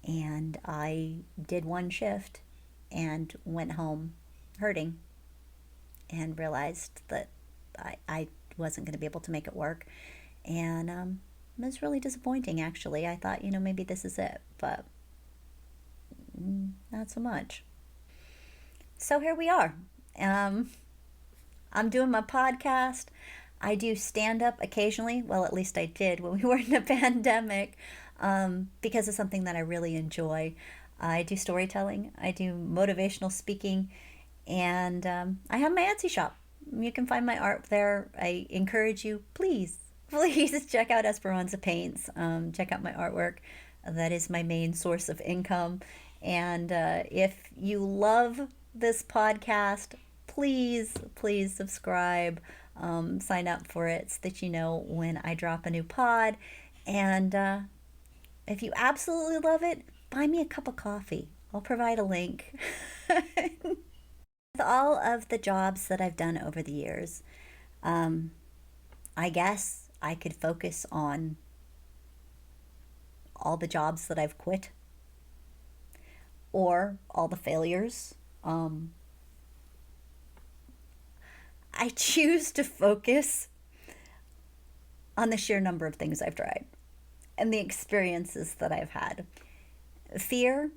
And I did one shift and went home hurting and realized that I wasn't going to be able to make it work. And it was really disappointing, actually. I thought, maybe this is it, but not so much. So here we are. I'm doing my podcast. I do stand up occasionally. Well, at least I did when we were in a pandemic, because it's something that I really enjoy. I do storytelling, I do motivational speaking, and I have my Etsy shop. You can find my art there. I encourage you, please check out Esperanza Paints. Check out my artwork. That is my main source of income. And if you love this podcast, please subscribe, sign up for it so that you know when I drop a new pod. And if you absolutely love it, buy me a cup of coffee. I'll provide a link. With all of the jobs that I've done over the years, I guess I could focus on all the jobs that I've quit or all the failures. I choose to focus on the sheer number of things I've tried and the experiences that I've had. Fear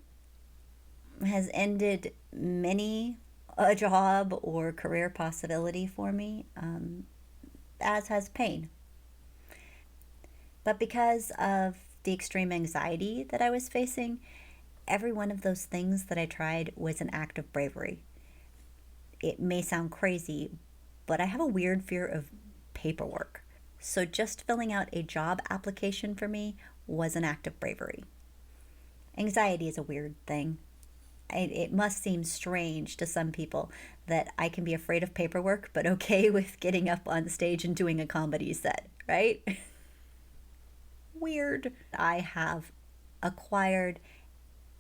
has ended many a job or career possibility for me, as has pain. But because of the extreme anxiety that I was facing, every one of those things that I tried was an act of bravery. It may sound crazy, but I have a weird fear of paperwork. So just filling out a job application for me was an act of bravery. Anxiety is a weird thing. It must seem strange to some people that I can be afraid of paperwork, but okay with getting up on stage and doing a comedy set, right? Weird. I have acquired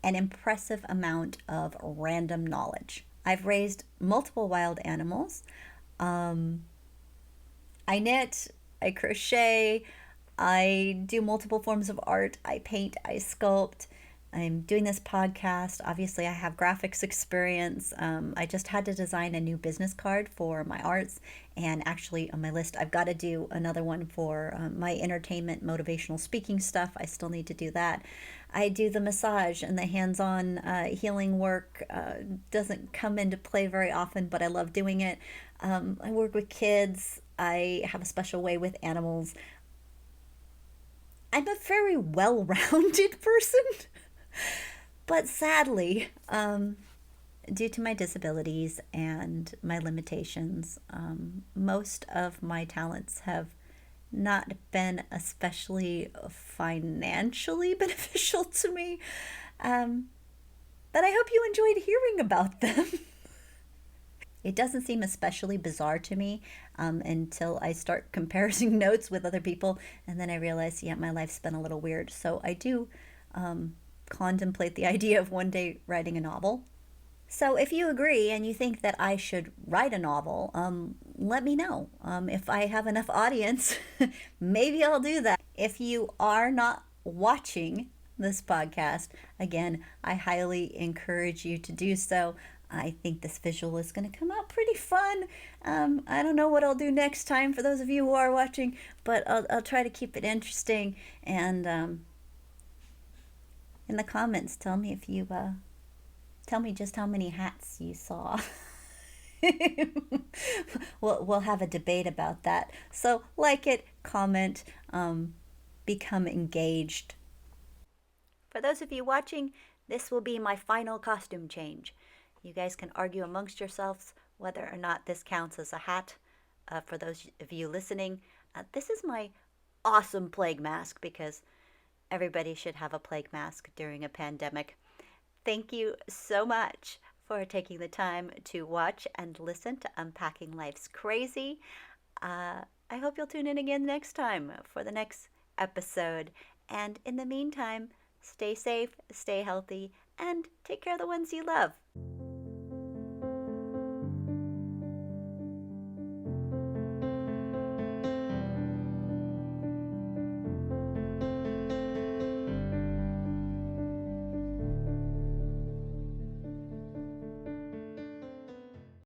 an impressive amount of random knowledge. I've raised multiple wild animals. I knit, I crochet, I do multiple forms of art, I paint, I sculpt. I'm doing this podcast. Obviously, I have graphics experience. I just had to design a new business card for my arts. And actually, on my list, I've got to do another one for my entertainment, motivational speaking stuff. I still need to do that. I do the massage and the hands-on healing work. Doesn't come into play very often, but I love doing it. I work with kids. I have a special way with animals. I'm a very well-rounded person. But sadly, due to my disabilities and my limitations, most of my talents have not been especially financially beneficial to me. But I hope you enjoyed hearing about them. It doesn't seem especially bizarre to me until I start comparing notes with other people, and then I realize, yeah, my life's been a little weird. So I do contemplate the idea of one day writing a novel. So if you agree and you think that I should write a novel, let me know. If I have enough audience, maybe I'll do that. If you are not watching this podcast, again, I highly encourage you to do so. I think this visual is going to come out pretty fun. I don't know what I'll do next time for those of you who are watching, but I'll try to keep it interesting. And in the comments, tell me if you Tell me just how many hats you saw. We'll have a debate about that. So like it, comment, become engaged. For those of you watching, this will be my final costume change. You guys can argue amongst yourselves whether or not this counts as a hat. For those of you listening, this is my awesome plague mask because everybody should have a plague mask during a pandemic. Thank you so much for taking the time to watch and listen to Unpacking Life's Crazy. I hope you'll tune in again next time for the next episode. And in the meantime, stay safe, stay healthy, and take care of the ones you love.